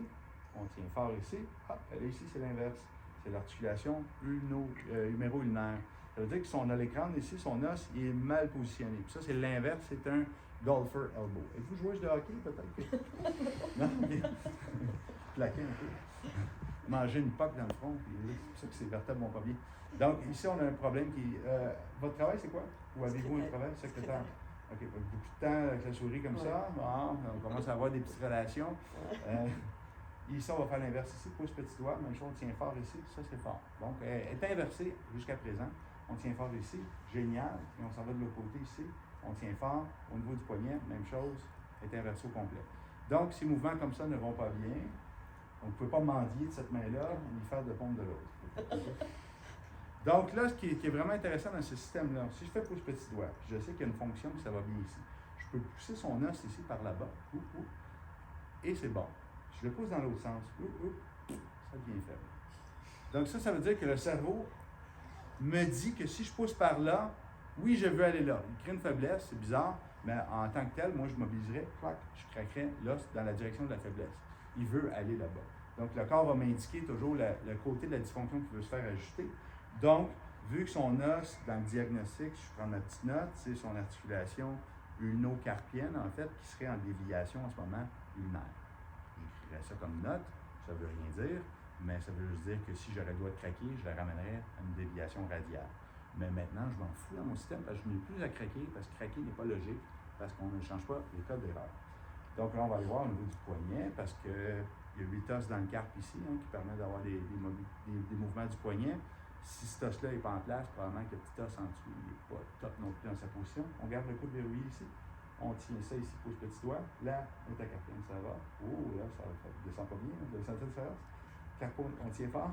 On tient fort ici. Hop, là ici, c'est l'inverse. C'est l'articulation huméro-ulnaire. Ça veut dire que son olecrane ici, son os, il est mal positionné. Puis ça, c'est l'inverse, c'est un golfer elbow. Êtes-vous joueuse de hockey, peut-être? Non? Plaquer un peu. Manger une poque dans le front, puis c'est pour ça que ces vertèbres vont pas bien. Donc, ici, on a un problème qui... votre travail, c'est quoi? Ou avez-vous un travail? Secrétaire. OK, beaucoup de temps avec la souris comme ça. Bon, on commence à avoir des petites relations. Ici, on va faire l'inverse ici. Pouce, petit doigt. Même chose, on tient fort ici. Ça, c'est fort. Donc, elle est inversée jusqu'à présent. On tient fort ici, génial, et on s'en va de l'autre côté ici, on tient fort, au niveau du poignet, même chose, est inversé au complet. Donc, ces mouvements comme ça ne vont pas bien, on ne peut pas mendier de cette main-là, ni faire de pompe de l'autre. Donc là, ce qui est vraiment intéressant dans ce système-là, si je fais pouce petit doigt, je sais qu'il y a une fonction que ça va bien ici. Je peux pousser son os ici par là-bas, et c'est bon. Je le pousse dans l'autre sens, ça devient faible. Donc ça veut dire que le cerveau me dit que si je pousse par là, oui, je veux aller là. Il crée une faiblesse, c'est bizarre, mais en tant que tel, moi, je mobiliserais, je craquerais l'os dans la direction de la faiblesse. Il veut aller là-bas. Donc, le corps va m'indiquer toujours le côté de la dysfonction qui veut se faire ajuster. Donc, vu que son os, dans le diagnostic, je prends ma petite note, c'est son articulation ulno-carpienne, en fait, qui serait en déviation en ce moment ulnaire. J'écrirais ça comme note, ça ne veut rien dire. Mais ça veut juste dire que si j'aurais le doigt de craquer, je la ramènerais à une déviation radiale. Mais maintenant, je m'en fous dans mon système parce que je n'ai plus à craquer, parce que craquer n'est pas logique, parce qu'on ne change pas les codes d'erreur. Donc là, on va aller voir au niveau du poignet, parce qu'il y a 8 os dans le carpe ici, qui permet d'avoir des mouvements du poignet. Si cet os-là n'est pas en place, probablement que le petit os en dessous n'est pas top non plus dans sa position. On garde le coude verrouillé ici. On tient ça ici, pouce petit doigt. Là, métacarpienne, ça va. Oh, là, ça ne descend pas bien. Vous avez senti la différence? Carpo, on tient fort.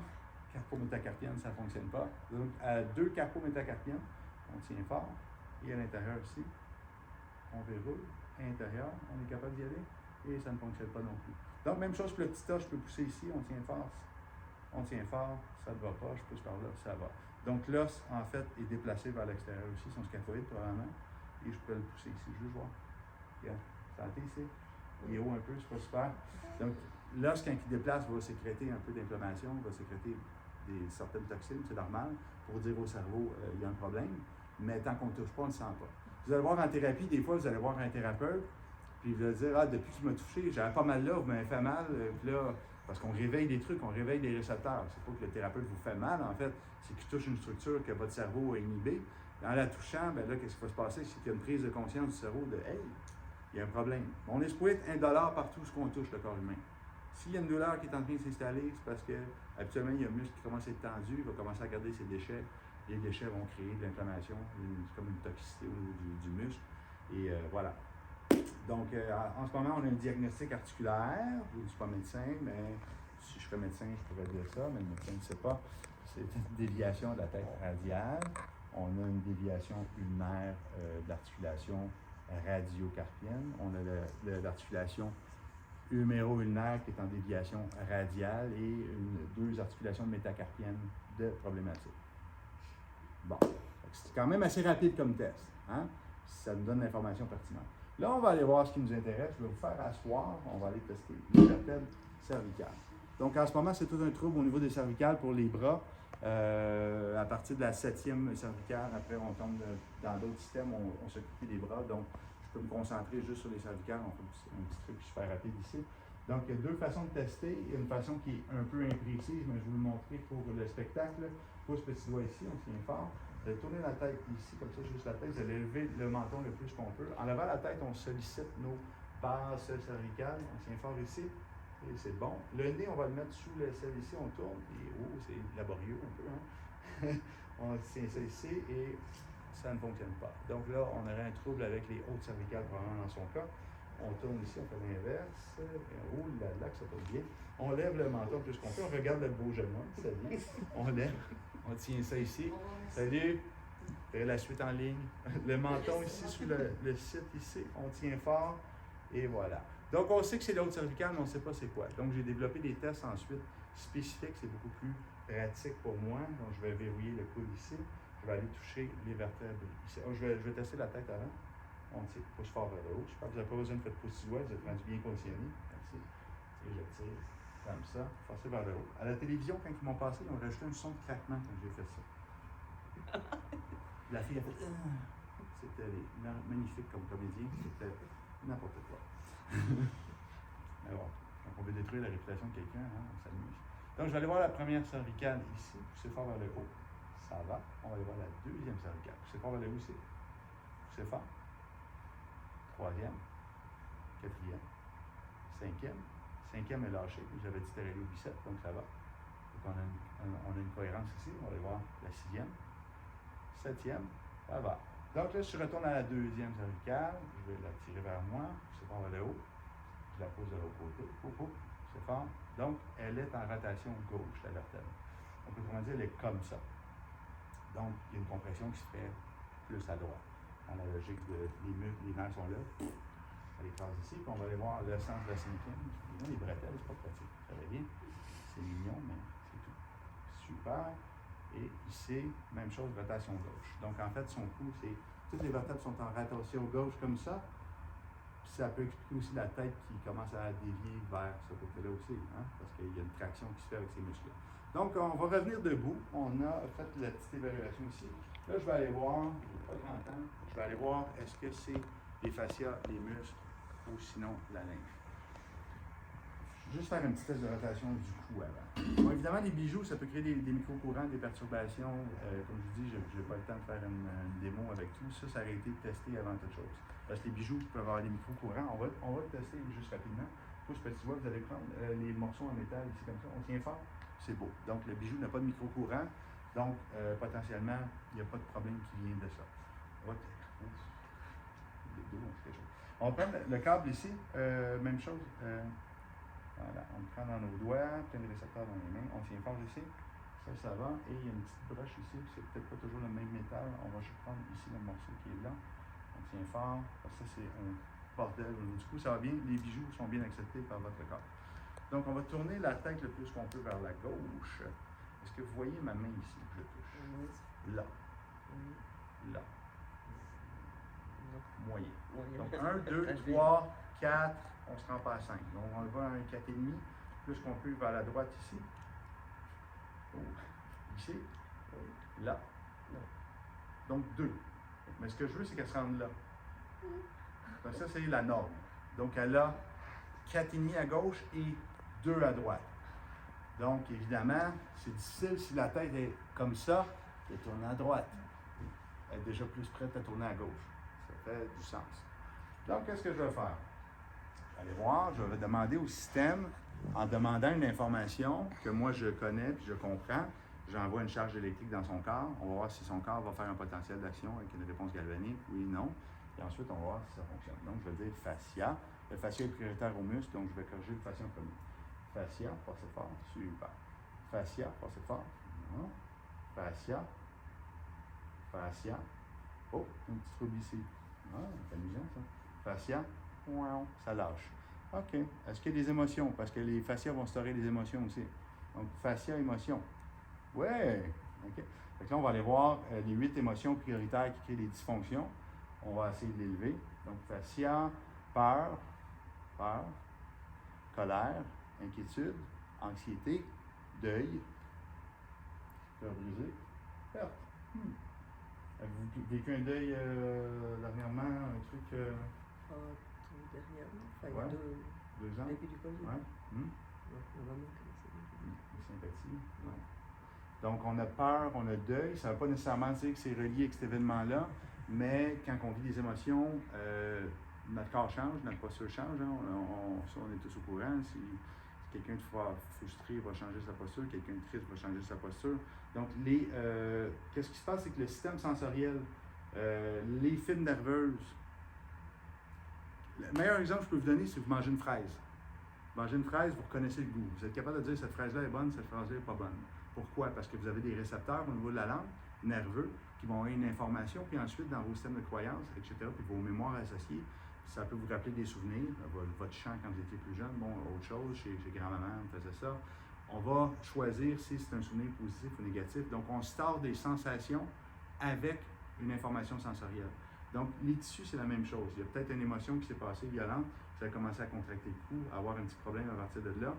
Carpo-métacarpienne, ça ne fonctionne pas. Donc, à 2 carpo-métacarpiennes, on tient fort. Et à l'intérieur ici, on verrouille. À l'intérieur, on est capable d'y aller. Et ça ne fonctionne pas non plus. Donc, même chose pour le petit os, je peux pousser ici, on tient fort. On tient fort, ça ne va pas, je pousse par là, ça va. Donc, l'os, en fait, est déplacé vers l'extérieur aussi, son scaphoïde, probablement. et je pourrais le pousser ici, je veux voir. Regarde, sentez ici, il est haut un peu, c'est pas super. Donc, lorsqu'un qui déplace va sécréter un peu d'inflammation, va sécréter certaines toxines, c'est normal, pour dire au cerveau, il y a un problème, mais tant qu'on ne touche pas, on ne le sent pas. Vous allez voir en thérapie, des fois, vous allez voir un thérapeute, puis il va dire, ah, depuis qu'il m'a touché, j'avais pas mal là, vous m'avez fait mal, puis là, parce qu'on réveille des trucs, on réveille des récepteurs. C'est pas que le thérapeute vous fait mal, en fait, c'est qu'il touche une structure que votre cerveau a inhibée. En la touchant, ben là, qu'est-ce qui va se passer? C'est qu'il y a une prise de conscience du cerveau de, hey, il y a un problème. On est supposé être $1 partout ce qu'on touche le corps humain. S'il y a une douleur qui est en train de s'installer, c'est parce que habituellement il y a un muscle qui commence à être tendu, il va commencer à garder ses déchets. Les déchets vont créer de l'inflammation, comme une toxicité au niveau du muscle. Et voilà. Donc, en ce moment, on a un diagnostic articulaire. Je ne suis pas médecin, mais si je serais médecin, je pourrais dire ça, mais le médecin ne sait pas. C'est une déviation de la tête radiale. On a une déviation ulnaire de l'articulation radiocarpienne. On a l'articulation huméro-ulnaire qui est en déviation radiale et deux articulations métacarpiennes de problématiques. Bon, c'est quand même assez rapide comme test. Hein? Ça nous donne l'information pertinente. Là, on va aller voir ce qui nous intéresse. Je vais vous faire asseoir. On va aller tester les vertèbres cervicales. Donc, en ce moment, c'est tout un trouble au niveau des cervicales pour les bras. À partir de la 7e cervicale, après, on tombe dans d'autres systèmes, on s'occupe des bras. Donc, je peux me concentrer juste sur les cervicales. On fait un petit truc super rapide ici. Donc, il y a deux façons de tester. Il y a une façon qui est un peu imprécise, mais je vais vous le montrer pour le spectacle. Pouce petit doigt ici, on tient fort. Vous allez tourner la tête ici, comme ça, juste la tête. Vous allez lever le menton le plus qu'on peut. En levant la tête, on sollicite nos bases cervicales. On tient fort ici. Et c'est bon. Le nez, on va le mettre sous l'aisselle ici. On tourne. Et oh, c'est laborieux un peu. Hein? On tient ça ici et ça ne fonctionne pas. Donc là, on aurait un trouble avec les hautes cervicales, probablement dans son cas. On tourne ici, on fait l'inverse. Oh là là, que ça passe bien. On lève le menton plus qu'on peut. On regarde le beau jeune homme. Salut. On lève. On tient ça ici. Salut. La suite en ligne. Le menton ici, sous le site ici. On tient fort. Et voilà. Donc, on sait que c'est la haute cervicale, mais on ne sait pas c'est quoi. Donc, j'ai développé des tests ensuite spécifiques. C'est beaucoup plus pratique pour moi. Donc, je vais verrouiller le coude ici. Je vais aller toucher les vertèbres ici. Oh, je vais tester la tête avant. On tire, pousse fort vers le haut. J'espère que vous n'avez pas besoin de faire de pouce doigt. Vous êtes rendu bien conditionné. Merci. Et je tire comme ça. Forcez vers le haut. À la télévision, quand ils m'ont passé, ils ont rajouté un son de craquement quand j'ai fait ça. La fille a fait c'était magnifique comme comédien. C'était n'importe quoi. Mais bon, quand on veut détruire la réputation de quelqu'un, hein, on s'amuse. Donc, je vais aller voir la première cervicale ici. Poussez fort vers le haut. Ça va. On va aller voir la deuxième cervicale. Poussez fort vers le haut ici. Poussez fort. Troisième. Quatrième. Cinquième. Cinquième est lâché. J'avais dit c'était au biceps, donc ça va. Donc, on a une cohérence ici. On va aller voir la sixième. Septième. Ça va. Donc là, je retourne à la deuxième cervicale. Je vais la tirer vers moi. Poussez fort vers le haut. Je la pose de l'autre côté. C'est fort. Donc, elle est en rotation gauche, la vertèbre. On peut vraiment dire qu'elle est comme ça. Donc, il y a une compression qui se fait plus à droite. Dans la logique de les nerfs sont là. Elle écrase ici. Puis on va aller voir le sens de la cinquième. Les bretelles, c'est pas pratique. Ça va bien. C'est mignon, mais c'est tout. Super. Et ici, même chose, rotation gauche. Donc, en fait, son cou, c'est toutes les vertèbres sont en rotation gauche comme ça. Puis ça peut expliquer aussi la tête qui commence à dévier vers ce côté-là aussi, hein, parce qu'il y a une traction qui se fait avec ces muscles-là. Donc, on va revenir debout. On a fait la petite évaluation ici. Là, je vais aller voir, pas grand temps, je vais aller voir est-ce que c'est les fascias, les muscles ou sinon la lymphe. Juste faire un petit test de rotation du cou avant. Bon, évidemment, les bijoux, ça peut créer des micro-courants, des perturbations. Comme je vous dis, je n'ai pas le temps de faire une démo avec tout. Ça aurait été testé avant toute chose. Parce que les bijoux peuvent avoir des micro-courants. On va le tester juste rapidement. Pouce petit doigt, vous allez prendre les morceaux en métal ici comme ça. On tient fort, c'est beau. Donc, le bijou n'a pas de micro-courant. Donc, potentiellement, il n'y a pas de problème qui vient de ça. On prend le câble ici. Même chose. Voilà, on le prend dans nos doigts, plein de récepteurs dans les mains, on tient fort ici, ça va, et il y a une petite broche ici, c'est peut-être pas toujours le même métal, on va juste prendre ici le morceau qui est là, on tient fort, parce que ça c'est un bordel, du coup ça va bien, les bijoux sont bien acceptés par votre corps. Donc on va tourner la tête le plus qu'on peut vers la gauche. Est-ce que vous voyez ma main ici que je touche? Là. Là. moyen. Moyen. Donc 1, 2, 3, 4, on ne se rend pas à 5. Donc on va à un 4,5, plus qu'on peut vers la droite ici. Oh. Ici. Là. Donc 2. Mais ce que je veux, c'est qu'elle se rende là. Donc ça, c'est la norme. Donc elle a 4,5 à gauche et 2 à droite. Donc évidemment, c'est difficile si la tête est comme ça, de tourner à droite. Elle est déjà plus prête à tourner à gauche. Ça fait du sens. Donc qu'est-ce que je vais faire? Allez voir, je vais demander au système, en demandant une information que moi je connais et je comprends, j'envoie une charge électrique dans son corps. On va voir si son corps va faire un potentiel d'action avec une réponse galvanique, oui, non. Et ensuite, on va voir si ça fonctionne. Donc, je vais dire fascia. Le fascia est prioritaire au muscle, donc je vais corriger le fascia en premier. Fascia, forcez fort, super. Fascia, forcez fort. Non. Fascia. Fascia. Oh, un petit trouble ici. Ah, c'est amusant ça. Fascia. Wow, ça lâche. OK. Est-ce qu'il y a des émotions? Parce que les fascias vont storer les émotions aussi. Donc, fascia, émotion. Ouais! OK. Donc là, on va aller voir les 8 émotions prioritaires qui créent des dysfonctions. On va essayer de l'élever. Donc, fascia, peur, colère, inquiétude, anxiété, deuil, cœur brisé, perte. Avez-vous vécu un deuil dernièrement, un truc... Dernièrement, enfin, Ouais. 2 ans? début du Covid. Ouais. Novembre, c'est Sympathie. Ouais. Donc, on a peur, on a deuil. Ça ne veut pas nécessairement dire que c'est relié avec cet événement-là, mais quand on vit des émotions, notre corps change, notre posture change. Hein. Ça, on est tous au courant. Si quelqu'un de frustré va changer sa posture, quelqu'un de triste va changer sa posture. Donc, qu'est-ce qui se passe, c'est que le système sensoriel, les fibres nerveuses, le meilleur exemple que je peux vous donner, c'est que vous mangez une fraise. Vous mangez une fraise, vous reconnaissez le goût. Vous êtes capable de dire cette fraise-là est bonne, cette fraise-là n'est pas bonne. Pourquoi? Parce que vous avez des récepteurs au niveau de la langue, nerveux, qui vont avoir une information, puis ensuite, dans vos systèmes de croyances, etc., puis vos mémoires associées, ça peut vous rappeler des souvenirs, votre chant quand vous étiez plus jeune, bon, autre chose, chez grand-maman, on faisait ça. On va choisir si c'est un souvenir positif ou négatif. Donc, on store des sensations avec une information sensorielle. Donc, les tissus, c'est la même chose. Il y a peut-être une émotion qui s'est passée violente, ça a commencé à contracter le cou, à avoir un petit problème à partir de là,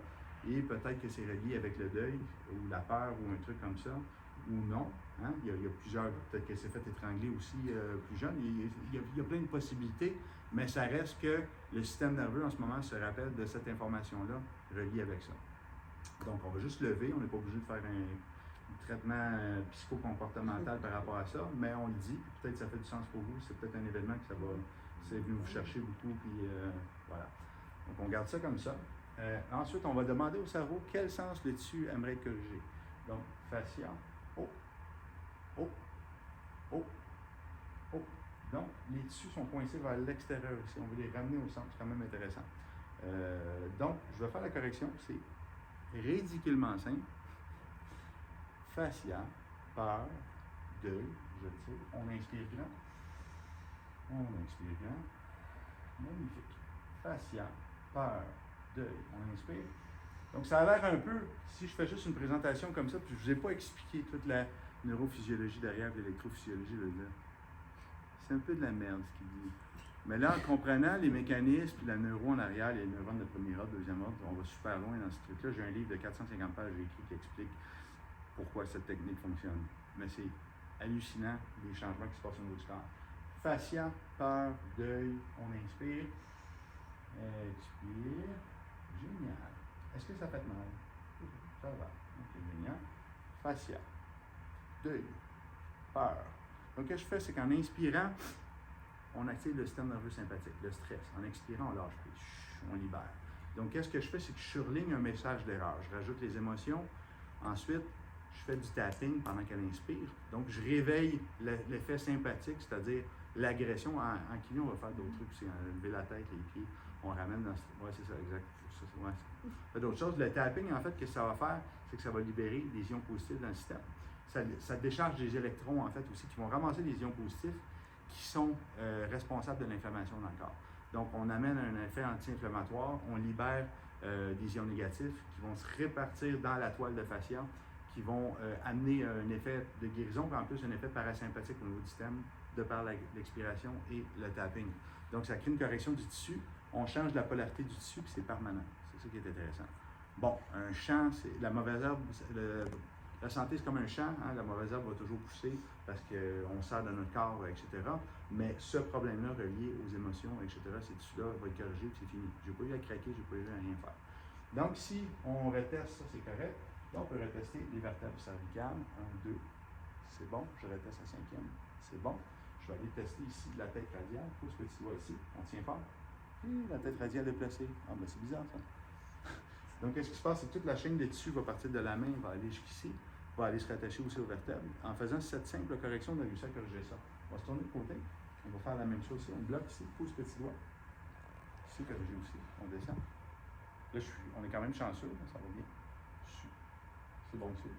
et peut-être que c'est relié avec le deuil, ou la peur, ou un truc comme ça, ou non. Hein? Il y a plusieurs, peut-être qu'elle s'est fait étrangler aussi plus jeune. Il y a plein de possibilités, mais ça reste que le système nerveux, en ce moment, se rappelle de cette information-là reliée avec ça. Donc, on va juste lever, on n'est pas obligé de faire un traitement psychocomportemental par rapport à ça, mais on le dit, peut-être que ça fait du sens pour vous, c'est peut-être un événement que c'est venu vous chercher beaucoup, puis voilà. Donc, on garde ça comme ça. Ensuite, on va demander au cerveau quel sens le tissu aimerait corriger. Donc, fascia, oh, oh, oh, oh. Donc, les tissus sont coincés vers l'extérieur ici. On veut les ramener au centre, c'est quand même intéressant. Donc, je vais faire la correction, c'est ridiculement simple. Fascia, peur, deuil, je tire, on inspire grand, on expire grand, magnifique. Fascia, peur, deuil, on inspire. Donc ça a l'air un peu, si je fais juste une présentation comme ça, puis je ne vous ai pas expliqué toute la neurophysiologie derrière l'électrophysiologie, je veux dire. C'est un peu de la merde ce qu'il dit. Mais là, en comprenant les mécanismes, puis la neuro en arrière, les neurones de premier ordre, deuxième ordre, on va super loin dans ce truc-là. J'ai un livre de 450 pages écrit qui explique pourquoi cette technique fonctionne. Mais c'est hallucinant, les changements qui se passent au niveau du corps. Fascia, peur, deuil, on inspire, expire, génial. Est-ce que ça fait mal? Ça va, ok, génial. Fascia, deuil, peur. Donc, ce que je fais, c'est qu'en inspirant, on active le système nerveux sympathique, le stress. En expirant, on lâche prise, on libère. Donc, qu'est-ce que je fais, c'est que je surligne un message d'erreur. Je rajoute les émotions. Ensuite, je fais du tapping pendant qu'elle inspire. Donc, je réveille l'effet sympathique, c'est-à-dire l'agression. En kiné, on va faire d'autres trucs aussi. Lever la tête, les pieds, on ramène dans... Oui, c'est ça, exact. Ouais, ça. D'autres choses. Le tapping, en fait, ce que ça va faire, c'est que ça va libérer des ions positifs dans le système. Ça décharge des électrons, en fait, aussi, qui vont ramasser des ions positifs qui sont responsables de l'inflammation dans le corps. Donc, on amène un effet anti-inflammatoire, on libère des ions négatifs qui vont se répartir dans la toile de fascia, qui vont amener un effet de guérison, puis en plus un effet parasympathique au niveau du système de par l'expiration et le tapping. Donc, ça crée une correction du tissu. On change la polarité du tissu, puis c'est permanent. C'est ça qui est intéressant. Bon, un champ, c'est la mauvaise herbe. La santé, c'est comme un champ. Hein? La mauvaise herbe va toujours pousser parce qu'on sert de notre corps, etc. Mais ce problème-là, relié aux émotions, etc., ces tissus-là, va être corrigé, puis c'est fini. Je n'ai pas eu à craquer, je n'ai pas eu à rien faire. Donc, si on reteste, ça c'est correct. Là, on peut retester les vertèbres cervicales. 1, 2, c'est bon. Je reteste la 5e, c'est bon. Je vais aller tester ici la tête radiale. Pouce petit doigt ici, on tient fort. Et la tête radiale est placée. Ah, ben c'est bizarre ça. Donc, qu'est-ce qui se passe? C'est que toute la chaîne des tissus va partir de la main, va aller jusqu'ici, va aller se rattacher aussi aux vertèbres. En faisant cette simple correction, on a réussi à corriger ça. On va se tourner de côté. On va faire la même chose ici. On bloque ici, pouce petit doigt. Ici, corrigé aussi. On descend. Là, on est quand même chanceux, ça va bien. C'est bon aussi.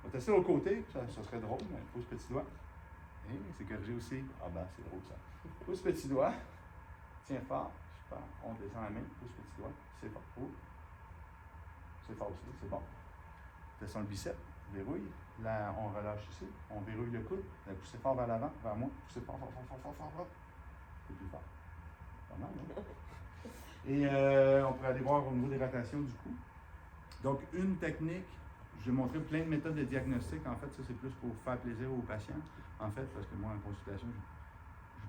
On va tester au côté, ça serait drôle, mais pouce petit doigt. Et c'est corrigé aussi. Ah ben, c'est drôle ça. Pouce petit doigt. Tiens fort. Super. On descend la main. Pouce petit doigt. C'est fort. Oh. C'est fort aussi. C'est bon. Testons le bicep. Verrouille. Là, on relâche ici. On verrouille le coude. Poussez fort vers l'avant, vers moi. Poussez fort, fort, fort, fort, fort, fort, fort. C'est plus fort. Pas mal, hein? Et on pourrait aller voir au niveau des rotations du cou. Donc, une technique, je vais montrer plein de méthodes de diagnostic. En fait, ça, c'est plus pour faire plaisir aux patients. En fait, parce que moi, en consultation,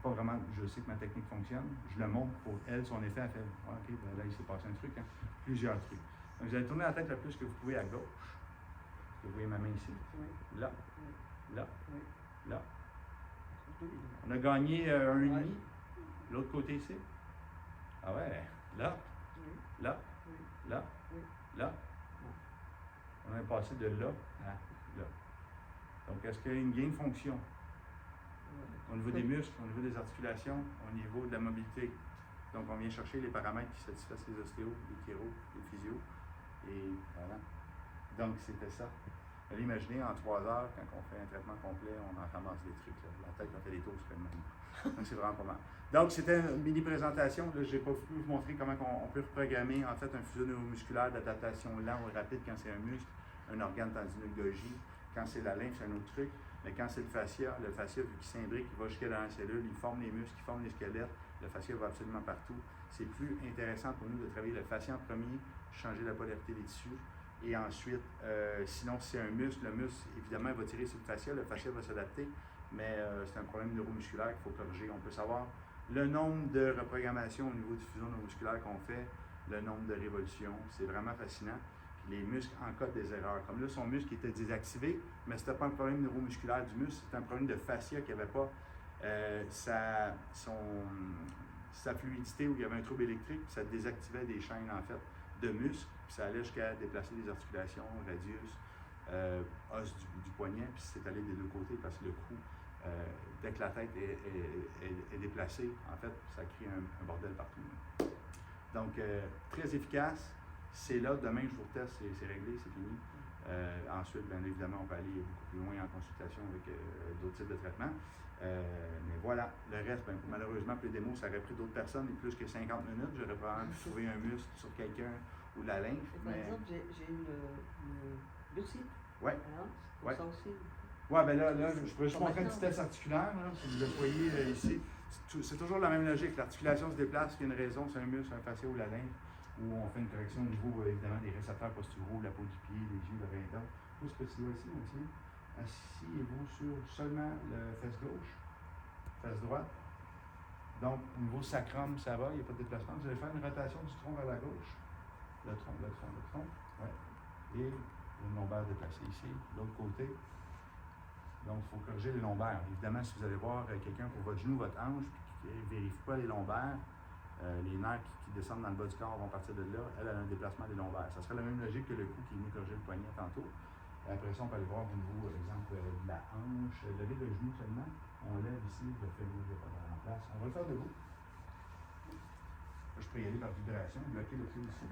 pas vraiment, je sais que ma technique fonctionne. Je le montre pour elle, son effet, elle fait ah, OK, ben là, il s'est passé un truc, hein. Plusieurs trucs. Donc, vous allez tourner la tête le plus que vous pouvez à gauche. Vous voyez ma main ici. Là, là, là. On a gagné 1,5. L'autre côté ici. Ah ouais, là, là, là, là. On est passé de là à là. Donc, est-ce qu'il y a une gain de fonction? Au niveau des muscles, au niveau des articulations, au niveau de la mobilité. Donc, on vient chercher les paramètres qui satisfassent les ostéos, les chiro, les physios. Et voilà. Donc, c'était ça. Allez imaginer, en 3 heures, quand on fait un traitement complet, on en ramasse des trucs. Là. La tête, quand on fait des tours, c'est même. Donc, c'est vraiment pas mal. Donc, c'était une mini présentation. Je n'ai pas pu vous montrer comment on peut reprogrammer en fait un fuseau neuromusculaire d'adaptation lent ou rapide quand c'est un muscle, un organe tendinoglogie. Quand c'est la lymphe, c'est un autre truc. Mais quand c'est le fascia, vu qu'il s'imbrique, il va jusqu'à dans la cellule, il forme les muscles, il forme les squelettes. Le fascia va absolument partout. C'est plus intéressant pour nous de travailler le fascia en premier, changer la polarité des tissus. Et ensuite, sinon, si c'est un muscle, le muscle, évidemment, il va tirer sur le fascia va s'adapter, mais c'est un problème neuromusculaire qu'il faut corriger. On peut savoir le nombre de reprogrammations au niveau du fuseau neuromusculaire qu'on fait, le nombre de révolutions, c'est vraiment fascinant. Puis les muscles encodent des erreurs. Comme là, son muscle était désactivé, mais ce n'était pas un problème neuromusculaire du muscle, c'était un problème de fascia qui n'avait pas sa fluidité, où il y avait un trouble électrique, puis ça désactivait des chaînes, en fait, de muscles, puis ça allait jusqu'à déplacer les articulations, radius, os du poignet, puis c'est allé des deux côtés parce que le cou, dès que la tête est déplacée, en fait, ça crée un bordel partout. Donc, très efficace. C'est là, demain, je vous reteste, c'est réglé, c'est fini. Ensuite, bien évidemment, on va aller beaucoup plus loin en consultation avec d'autres types de traitements. Mais voilà, le reste, ben, malheureusement, pour les démos, ça aurait pris d'autres personnes et plus que 50 minutes. J'aurais probablement pu trouver un muscle sur quelqu'un ou la lymphe. Par exemple, j'ai une bursite. Oui. Pour ça aussi. Oui, bien là, je pourrais juste montrer un petit test articulaire, là, si vous le voyez ici. C'est toujours la même logique. L'articulation se déplace, il y a une raison, c'est un muscle, un fascia ou la lymphe, où on fait une correction au niveau, évidemment, des récepteurs posturaux, la peau du pied, les yeux, le rein. Pouce petit doigt ici, on tient. Asseyez-vous sur seulement le fesse gauche, fesse droite. Donc, au niveau sacrum, ça va, il n'y a pas de déplacement. Vous allez faire une rotation du tronc vers la gauche. Le tronc. Ouais. Et le lombaire déplacé ici, de l'autre côté. Donc, il faut corriger les lombaires. Évidemment, si vous allez voir quelqu'un pour votre genou, votre hanche, puis qui ne vérifie pas les lombaires, les nerfs qui descendent dans le bas du corps vont partir de là. Elle a un déplacement des lombaires. Ça serait la même logique que le cou qui est venu corriger le poignet tantôt. Après ça, on peut aller voir au niveau, par exemple, de la hanche. Lever le genou seulement. On lève ici, le fémur n'est pas en place. On va le faire debout. Là, je peux y aller par vibration, bloquer le fil ici.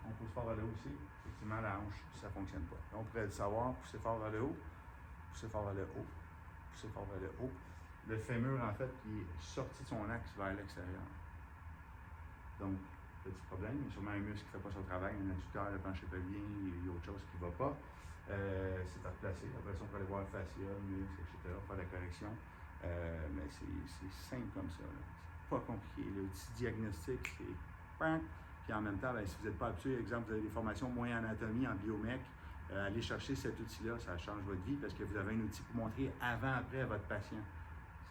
On pousse fort vers le haut aussi. Effectivement, la hanche, ça ne fonctionne pas. Là, on pourrait le savoir, pousser fort vers le haut, pousser fort vers le haut, pousser fort vers le haut. Le fémur, en fait, qui est sorti de son axe vers l'extérieur. Donc, petit problème, il y a sûrement un muscle qui ne fait pas son travail, un adducteur, le penché pelvien, il y a autre chose qui ne va pas. C'est à replacer. Après ça, on peut aller voir le fascia, le muscle, etc., faire la correction. Mais c'est simple comme ça. C'est pas compliqué. Le petit diagnostic, c'est puis en même temps, ben, si vous n'êtes pas habitué, exemple, vous avez des formations moins en anatomie, en biomec, allez chercher cet outil-là, ça change votre vie parce que vous avez un outil pour montrer avant-après à votre patient.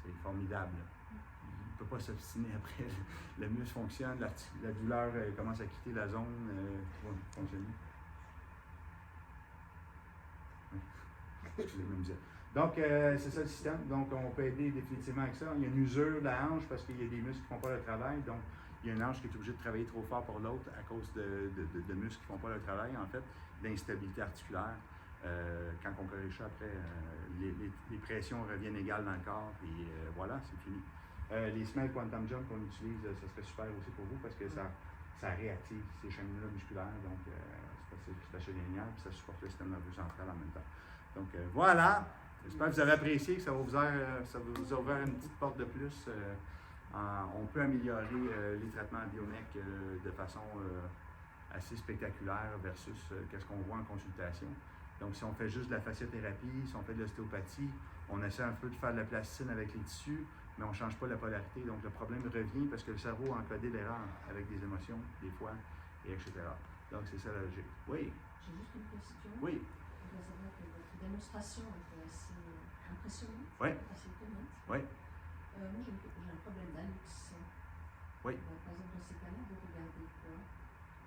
C'est formidable. Il ne peut pas s'obstiner après. Le muscle fonctionne, la douleur commence à quitter la zone, pour fonctionner. Excusez-moi, me dire. Donc, c'est ça le système. Donc, on peut aider définitivement avec ça. Il y a une usure de la hanche parce qu'il y a des muscles qui ne font pas le travail. Donc, il y a une hanche qui est obligée de travailler trop fort pour l'autre à cause de muscles qui ne font pas le travail, en fait, d'instabilité articulaire. Quand on corrige ça après, les pressions reviennent égales dans le corps, et voilà, c'est fini. Les Smile Quantum Jump qu'on utilise, ça serait super aussi pour vous parce que ça réactive ces chaînes-là musculaires, donc c'est assez génial, puis ça supporte le système nerveux central en même temps. Donc voilà, j'espère que vous avez apprécié, que ça vous a ouvert une petite porte de plus. On peut améliorer les traitements biomec de façon assez spectaculaire versus qu'est-ce qu'on voit en consultation. Donc, si on fait juste de la fasciothérapie, si on fait de l'ostéopathie, on essaie un peu de faire de la plasticine avec les tissus, mais on ne change pas la polarité. Donc, le problème revient parce que le cerveau a encodé l'erreur avec des émotions, des fois, et etc. Donc, c'est ça la logique. Oui? J'ai juste une question. Oui. Je dois savoir que votre démonstration était assez impressionnante. Oui. Assez étonnante. Oui. Moi, j'ai un problème d'hallux. Oui. Par exemple, dans ces cas-là, vous regardez quoi?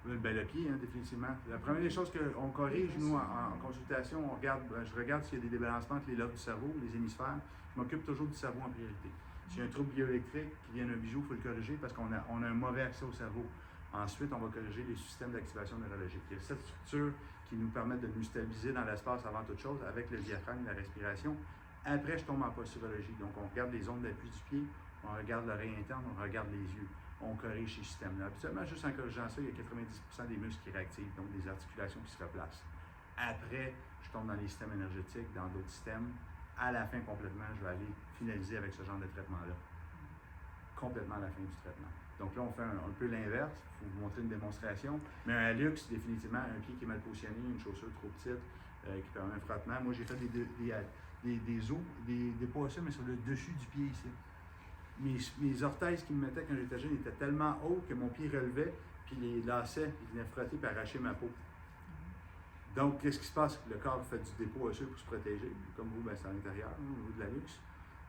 Ben, le pied, hein, définitivement. La première des choses qu'on corrige, nous, en consultation, je regarde s'il y a des débalancements entre les lobes du cerveau, les hémisphères. Je m'occupe toujours du cerveau en priorité. S'il y a un trouble bioélectrique qui vient d'un bijou, il faut le corriger parce qu'on a un mauvais accès au cerveau. Ensuite, on va corriger les systèmes d'activation neurologique. Il y a 7 structures qui nous permettent de nous stabiliser dans l'espace avant toute chose, avec le diaphragme, la respiration. Après, je tombe en posturologie. Donc, on regarde les zones d'appui du pied, on regarde l'oreille interne, on regarde les yeux. On corrige ces systèmes-là. Habituellement, juste en corrigeant ça, il y a 90% des muscles qui réactivent, donc des articulations qui se replacent. Après, je tombe dans les systèmes énergétiques, dans d'autres systèmes. À la fin, complètement, je vais aller finaliser avec ce genre de traitement-là. Complètement à la fin du traitement. Donc là, on fait un peu l'inverse. Il faut vous montrer une démonstration. Mais un hallux, définitivement, un pied qui est mal positionné, une chaussure trop petite, qui permet un frottement. Moi, j'ai fait des os, des poissons, mais sur le dessus du pied ici. Mes orthèses qu'ils me mettaient quand j'étais jeune étaient tellement hauts que mon pied relevait, puis les lacets, ils venaient frotter et arracher ma peau. Donc, qu'est-ce qui se passe? Le corps fait du dépôt osseux pour se protéger. Comme vous, ben, c'est à l'intérieur, au niveau de l'hallux.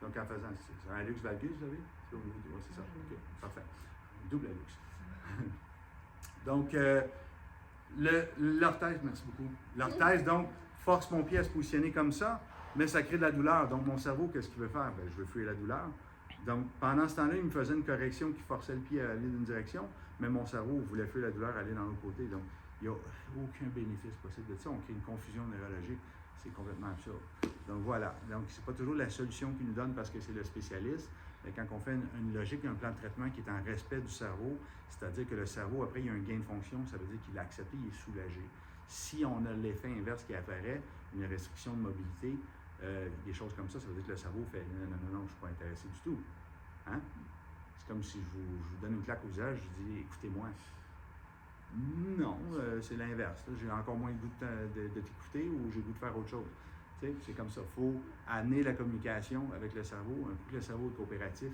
Donc, en faisant, c'est un hallux valgus, vous savez? C'est au niveau du. Ouais, c'est ça. OK, parfait. Double hallux. Donc, l'orthèse, merci beaucoup. L'orthèse, donc, force mon pied à se positionner comme ça, mais ça crée de la douleur. Donc, mon cerveau, qu'est-ce qu'il veut faire? Ben, je veux fuir la douleur. Donc, pendant ce temps-là, il me faisait une correction qui forçait le pied à aller d'une direction, mais mon cerveau voulait fuir la douleur, aller dans l'autre côté. Donc, il n'y a aucun bénéfice possible de ça. On crée une confusion neurologique. C'est complètement absurde. Donc, voilà. Donc, c'est pas toujours la solution qu'il nous donne parce que c'est le spécialiste. Mais quand on fait une logique, un plan de traitement qui est en respect du cerveau, c'est-à-dire que le cerveau, après, il y a un gain de fonction, ça veut dire qu'il a accepté, il est soulagé. Si on a l'effet inverse qui apparaît, une restriction de mobilité, des choses comme ça, ça veut dire que le cerveau fait non, je ne suis pas intéressé du tout. Hein? C'est comme si je vous donne une claque au visage, je dis écoutez-moi. Non, c'est l'inverse. J'ai encore moins le goût de t'écouter ou j'ai le goût de faire autre chose. Tu sais, c'est comme ça. Il faut amener la communication avec le cerveau. Un coup que le cerveau est coopératif,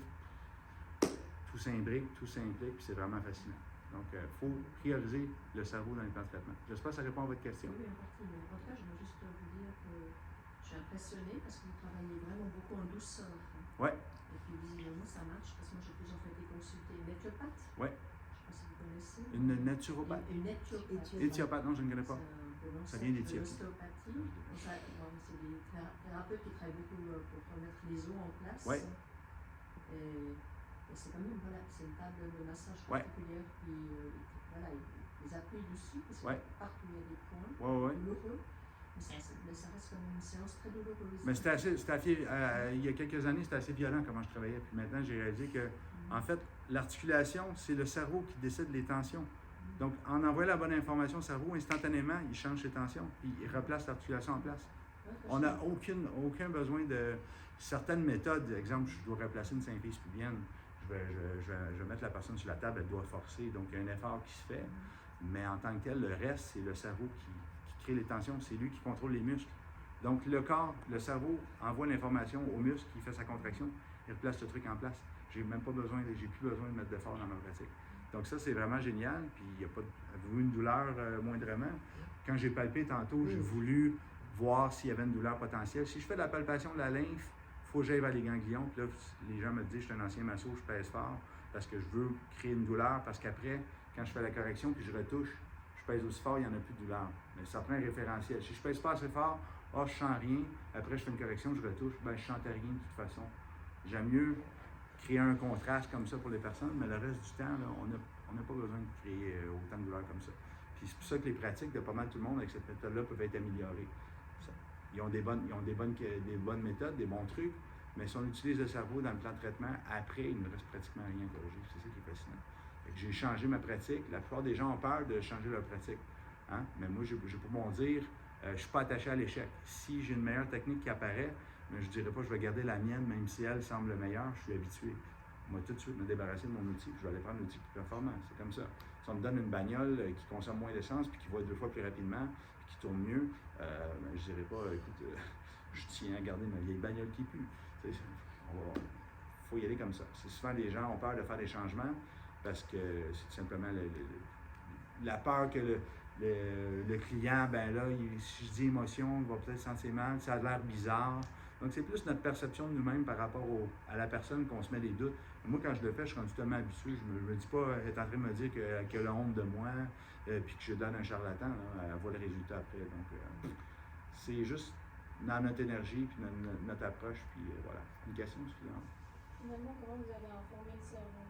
tout s'imbrique, tout s'implique, puis c'est vraiment fascinant. Donc, il faut prioriser le cerveau dans les plans de traitement. J'espère que ça répond à votre question. Oui, en partie. Mais en tout cas, je veux juste vous dire que je suis impressionnée parce que vous travaillez vraiment beaucoup en douceur. Oui. Et puis, visiblement, ça marche parce que moi, j'ai plusieurs fois été consultée une naturopathe. Oui. Je ne sais pas si vous connaissez. Une naturopathe? Une naturopathe. Éthiopathe, non, je ne connais pas. Ça vient d'Éthiopie. L'ostéopathie. C'est des thérapeutes qui travaillent beaucoup pour remettre les os en place. Oui. Et c'est quand même, voilà, c'est une table de massage particulière qui, voilà, ils appuient dessus parce que partout il y a des points douloureux. Mais ça reste comme une séance très douloureuse. Mais il y a quelques années, c'était assez violent comment je travaillais. Puis maintenant, j'ai réalisé que, en fait, l'articulation, c'est le cerveau qui décide les tensions. Donc, en envoyant la bonne information au cerveau, instantanément, il change ses tensions, puis il replace l'articulation en place. On n'a aucun besoin de certaines méthodes. Exemple, je dois replacer une symphyse pubienne. Je vais mettre la personne sur la table, elle doit forcer. Donc, il y a un effort qui se fait. Mais en tant que tel, le reste, c'est le cerveau qui crée les tensions, c'est lui qui contrôle les muscles. Donc le corps, le cerveau envoie l'information au muscle qui fait sa contraction, il replace le truc en place. J'ai plus besoin de mettre d'effort dans ma pratique. Donc ça, c'est vraiment génial. Puis il n'y a pas de une douleur moindrement. Quand j'ai palpé tantôt, j'ai voulu voir s'il y avait une douleur potentielle. Si je fais de la palpation de la lymphe, il faut que j'aille vers les ganglions. Puis là, les gens me disent, je suis un ancien masso, je pèse fort parce que je veux créer une douleur. Parce qu'après, quand je fais la correction puis je retouche, je pèse aussi fort, il n'y en a plus de douleur. Mais ça prend un référentiel. Si je pèse pas assez fort, je sens rien. Après, je fais une correction, je retouche, je ne sentais rien de toute façon. J'aime mieux créer un contraste comme ça pour les personnes, mais le reste du temps, là, on n'a pas besoin de créer autant de douleurs comme ça. Puis c'est pour ça que les pratiques de pas mal tout le monde avec cette méthode-là peuvent être améliorées. Ils ont des bonnes méthodes, des bons trucs, mais si on utilise le cerveau dans le plan de traitement, après, il ne reste pratiquement rien à corriger. C'est ça qui est fascinant. J'ai changé ma pratique. La plupart des gens ont peur de changer leur pratique. Hein? Mais moi, j'ai pour mon dire, je ne suis pas attaché à l'échec. Si j'ai une meilleure technique qui apparaît, mais je ne dirais pas que je vais garder la mienne, même si elle semble meilleure, je suis habitué. Moi, tout de suite, me débarrasser de mon outil, puis je vais aller prendre l'outil plus performant. C'est comme ça. Si on me donne une bagnole qui consomme moins d'essence, puis qui va 2 fois plus rapidement, puis qui tourne mieux, je ne dirais pas, écoute, je tiens à garder ma vieille bagnole qui pue. Il faut y aller comme ça. C'est souvent les gens ont peur de faire des changements parce que c'est tout simplement la peur que le client, ben là, si je dis émotion, il va peut-être se sentir mal, ça a l'air bizarre. Donc, c'est plus notre perception de nous-mêmes par rapport à la personne qu'on se met des doutes. Moi, quand je le fais, je suis rendu tellement habitué. Je me dis pas, elle est en train de me dire qu'elle a honte de moi, puis que je donne un charlatan. Là, elle voit le résultat après. Donc, c'est juste dans notre énergie, puis notre approche, puis voilà. Une question suivante. Finalement, comment vous avez informé le cerveau?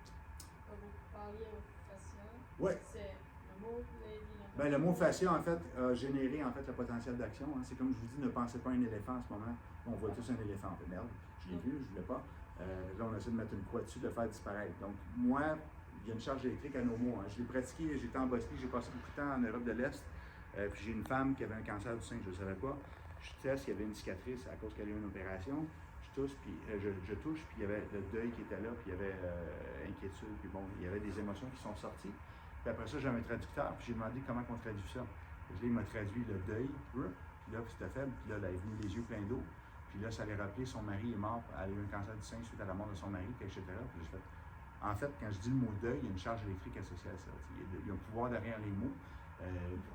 Quand vous parliez au patient, oui. C'est le mot que vous avez dit. Bien, le mot fascia, en fait, a généré en fait, le potentiel d'action. Hein. C'est comme je vous dis, ne pensez pas à un éléphant en ce moment. On voit tous un éléphant. En fait, merde, je l'ai vu, je ne voulais pas. Là, on essaie de mettre une croix dessus, de le faire disparaître. Donc, moi, il y a une charge électrique à nos mots. Hein. Je l'ai pratiqué, j'étais en Bosnie, j'ai passé beaucoup de temps en Europe de l'Est. Puis j'ai une femme qui avait un cancer du sein, je ne savais pas. Je teste, il y avait une cicatrice à cause qu'elle a eu une opération. Je touche, puis il y avait le deuil qui était là, puis il y avait inquiétude, puis bon, il y avait des émotions qui sont sorties. Puis après ça, j'avais un traducteur, puis j'ai demandé comment on traduit ça. Puis là, il m'a traduit le deuil, puis là, c'était faible, puis là, elle est venue les yeux pleins d'eau. Puis là, ça allait rappeler, son mari est mort, elle a eu un cancer du sein suite à la mort de son mari, etc. Puis j'ai fait, en fait, quand je dis le mot deuil, il y a une charge électrique associée à ça. Il y a un pouvoir derrière les mots.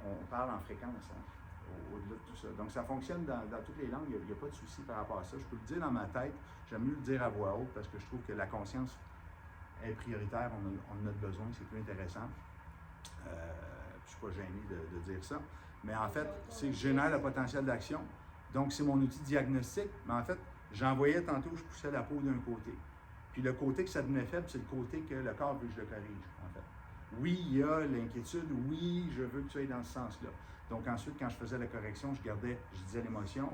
On parle en fréquence, hein, au-delà de tout ça. Donc, ça fonctionne dans toutes les langues, il n'y a pas de souci par rapport à ça. Je peux le dire dans ma tête, j'aime mieux le dire à voix haute parce que je trouve que la conscience est prioritaire, on en a besoin, c'est plus intéressant. Je ne suis pas gêné de dire ça. Mais en fait, c'est que je génère le potentiel d'action. Donc, c'est mon outil de diagnostic. Mais en fait, j'envoyais tantôt, je poussais la peau d'un côté. Puis le côté que ça devenait faible, c'est le côté que le corps veut que je le corrige, en fait. Oui, il y a l'inquiétude. Oui, je veux que tu ailles dans ce sens-là. Donc, ensuite, quand je faisais la correction, je disais l'émotion.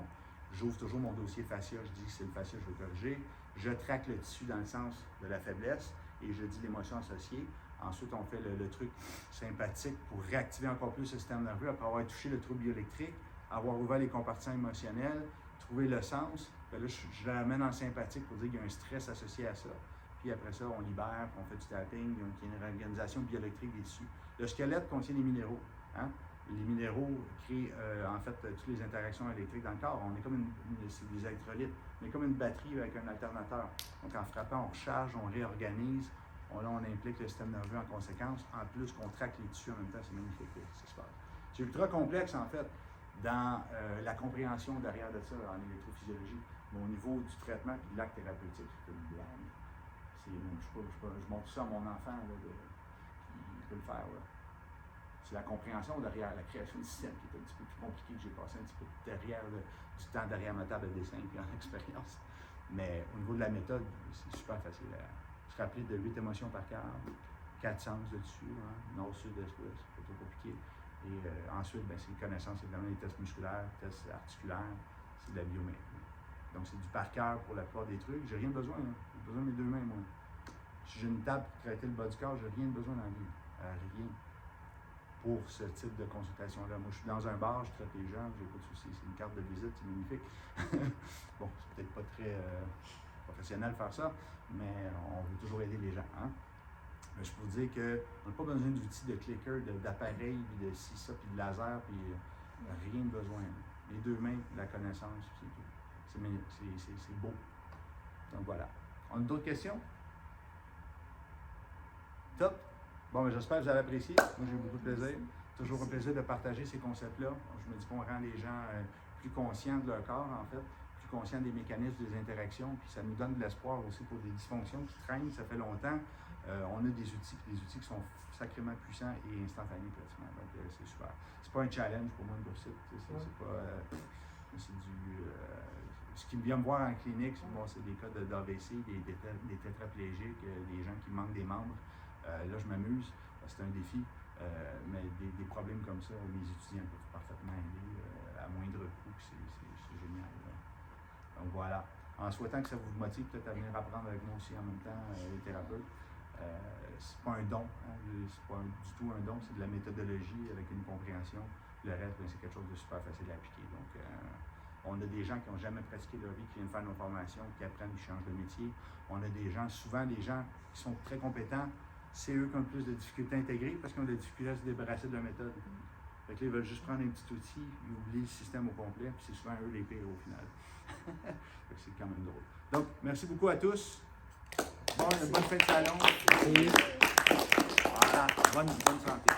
J'ouvre toujours mon dossier fascia. Je dis que c'est le fascia que je veux corriger. Je traque le tissu dans le sens de la faiblesse et je dis l'émotion associée. Ensuite, on fait le truc sympathique pour réactiver encore plus le système nerveux après avoir touché le trouble bioélectrique, avoir ouvert les compartiments émotionnels, trouver le sens. Là, je l'amène en sympathique pour dire qu'il y a un stress associé à ça. Puis après ça, on libère, on fait du tapping, il y a une réorganisation bioélectrique des tissus. Le squelette contient les minéraux. Hein? Les minéraux créent en fait toutes les interactions électriques dans le corps. On est comme des électrolytes. On est comme une batterie avec un alternateur. Donc en frappant, on recharge, on réorganise. Là, on implique le système nerveux en conséquence. En plus qu'on traque les tissus en même temps, c'est magnifique ce qui se passe. C'est ultra complexe en fait dans la compréhension derrière de ça en électrophysiologie. Mais au niveau du traitement et de l'acte thérapeutique, c'est une blague. Je montre ça à mon enfant, là, il peut le faire. Là. C'est la compréhension derrière la création du système qui est un petit peu plus compliquée, que j'ai passé un petit peu derrière du temps derrière ma table de dessin et en expérience. Mais au niveau de la méthode, c'est super facile à se rappeler de 8 émotions par cœur, 4 sens dessus, hein, nord, sud, est, ouest, c'est pas trop compliqué. Et ensuite, ben, c'est les connaissances, évidemment, les tests musculaires, les tests articulaires, c'est de la biométrie. Donc, c'est du par cœur pour la plupart des trucs. J'ai rien besoin, hein. J'ai besoin de mes 2 mains, moi. Si j'ai une table pour traiter le bas du corps, j'ai rien besoin dans la vie. Rien. Pour ce type de consultation-là. Moi, je suis dans un bar, je traite les gens, j'ai pas de soucis. C'est une carte de visite, c'est magnifique. Bon, c'est peut-être pas très professionnel de faire ça, mais on veut toujours aider les gens. Hein? Mais je peux vous dire qu'on n'a pas besoin d'outils de clicker, d'appareils, de ci, ça, puis de laser, puis Rien de besoin. Les deux mains, la connaissance, c'est tout. C'est beau. Donc voilà. On a d'autres questions? Top. Bon, j'espère que vous avez apprécié. Moi, j'ai eu beaucoup de plaisir. Toujours un plaisir de partager ces concepts-là. Je me dis qu'on rend les gens plus conscients de leur corps, en fait, plus conscients des mécanismes, des interactions, puis ça nous donne de l'espoir aussi pour des dysfonctions qui traînent, ça fait longtemps. On a des outils qui sont sacrément puissants et instantanés pratiquement. Donc, c'est super. C'est pas un challenge pour moi, une boursique. C'est pas... c'est du... ce qui vient me voir en clinique, c'est des cas d'AVC, des tétraplégiques, des gens qui manquent des membres. Là, je m'amuse, c'est un défi, mais des problèmes comme ça, mes étudiants peuvent parfaitement aider à moindre coût, c'est génial. Là. Donc voilà, en souhaitant que ça vous motive peut-être à venir apprendre avec moi aussi en même temps, les thérapeutes. C'est pas un don, hein, c'est pas du tout un don, c'est de la méthodologie avec une compréhension. Le reste, c'est quelque chose de super facile à appliquer. Donc, on a des gens qui n'ont jamais pratiqué leur vie, qui viennent faire nos formations, qui apprennent, qui changent de métier. On a des gens, souvent des gens qui sont très compétents, c'est eux qui ont le plus de difficultés à intégrer parce qu'ils ont des difficultés à se débarrasser de leur méthode. Fait que là, ils veulent juste prendre un petit outil, ils oublient le système au complet, puis c'est souvent eux les pires au final. Fait que c'est quand même drôle. Donc, merci beaucoup à tous. Bonne fin de salon. Voilà, bonne santé.